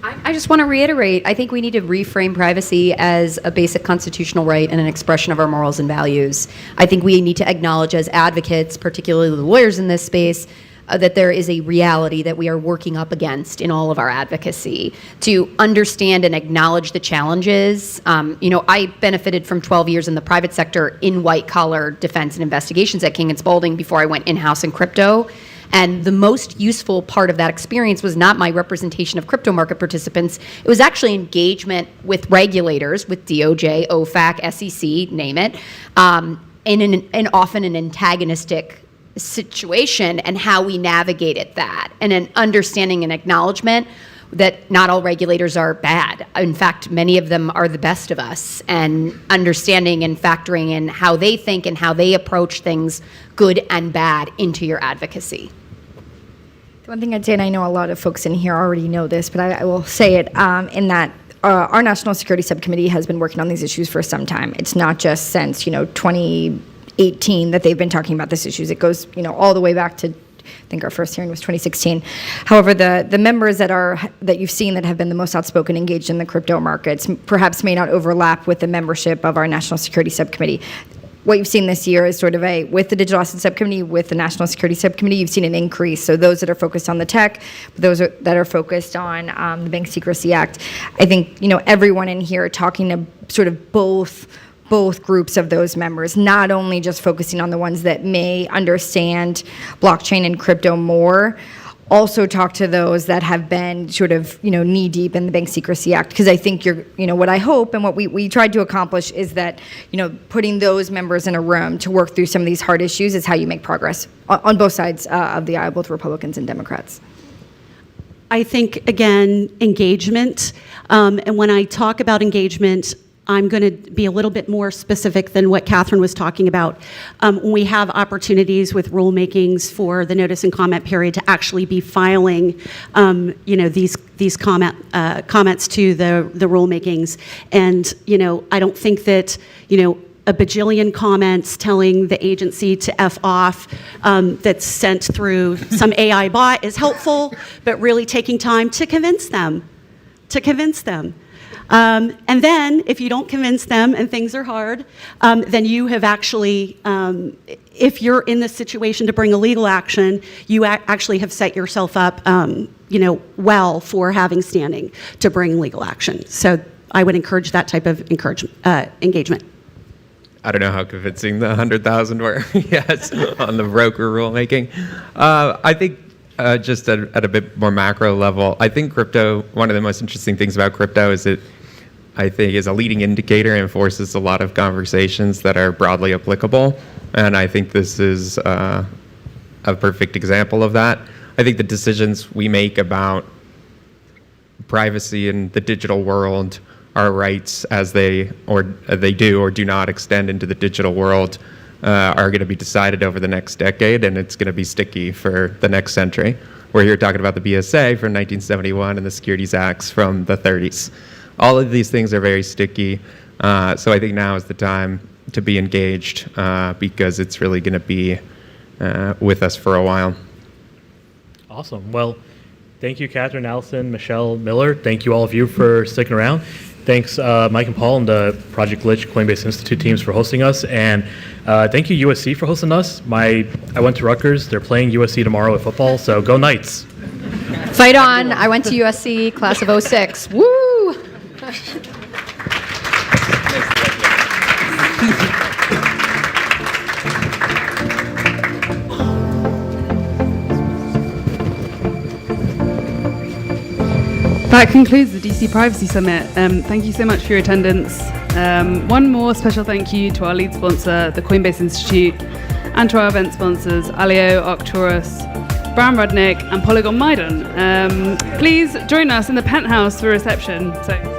Speaker 16: I just want to reiterate, I think we need to reframe privacy as a basic constitutional right and an expression of our morals and values. I think we need to acknowledge as advocates, particularly the lawyers in this space, that there is a reality that we are working up against in all of our advocacy, to understand and acknowledge the challenges. I benefited from 12 years in the private sector in white-collar defense and investigations at King & Spalding before I went in-house in crypto. And the most useful part of that experience was not my representation of crypto market participants. It was actually engagement with regulators, with DOJ, OFAC, SEC, name it, in often an antagonistic situation, and how we navigated that, and an understanding and acknowledgement that not all regulators are bad. In fact, many of them are the best of us, and understanding and factoring in how they think and how they approach things, good and bad, into your advocacy.
Speaker 15: The one thing I'd say, and I know a lot of folks in here already know this, but I will say it, in that our National Security Subcommittee has been working on these issues for some time. It's not just since 2018 that they've been talking about these issues. It goes all the way back to, I think our first hearing was 2016. However, the members that you've seen that have been the most outspoken, engaged in the crypto markets, perhaps may not overlap with the membership of our National Security Subcommittee. What you've seen this year is sort of with the Digital Asset Subcommittee, with the National Security Subcommittee, you've seen an increase. So those that are focused on the tech, those that are focused on the Bank Secrecy Act. I think everyone in here talking to sort of both groups of those members, not only just focusing on the ones that may understand blockchain and crypto more, also talk to those that have been sort of knee deep in the Bank Secrecy Act, because I think what I hope and what we tried to accomplish is that putting those members in a room to work through some of these hard issues is how you make progress on both sides of the aisle, both Republicans and Democrats.
Speaker 14: I think, again, engagement, and when I talk about engagement, I'm going to be a little bit more specific than what Catherine was talking about. When we have opportunities with rulemakings for the notice and comment period to actually be filing, these comments to the rulemakings, and I don't think that a bajillion comments telling the agency to F off that's sent through some AI bot is helpful, but really taking time to convince them. And then, if you don't convince them and things are hard, then you have actually, if you're in this situation to bring a legal action, you actually have set yourself up, well for having standing to bring legal action. So I would encourage that type of engagement.
Speaker 12: I don't know how convincing the 100,000 were, yes, on the broker rulemaking. I think just at a bit more macro level, I think crypto, one of the most interesting things about crypto is it, I think, is a leading indicator and forces a lot of conversations that are broadly applicable. And I think this is a perfect example of that. I think the decisions we make about privacy in the digital world our rights as they do or do not extend into the digital world are going to be decided over the next decade, and it's going to be sticky for the next century. We're here talking about the BSA from 1971 and the Securities Acts from the 30s. All of these things are very sticky, so I think now is the time to be engaged because it's really going to be with us for a while.
Speaker 11: Awesome. Well, thank you, Catherine, Allison, Michelle, Miller. Thank you all of you for sticking around. Thanks, Mike and Paul and the Project Glitch Coinbase Institute teams for hosting us. And thank you, USC, for hosting us. I went to Rutgers. They're playing USC tomorrow at football, so go Knights.
Speaker 16: Fight on. I went to USC, class of 06. Woo!
Speaker 3: That concludes the DC Privacy Summit. Thank you so much for your attendance. One more special thank you to our lead sponsor, the Coinbase Institute, and to our event sponsors, Alio, Arcturus, Brown Rudnick, and Polygon Maidan. Please join us in the penthouse for a reception. So.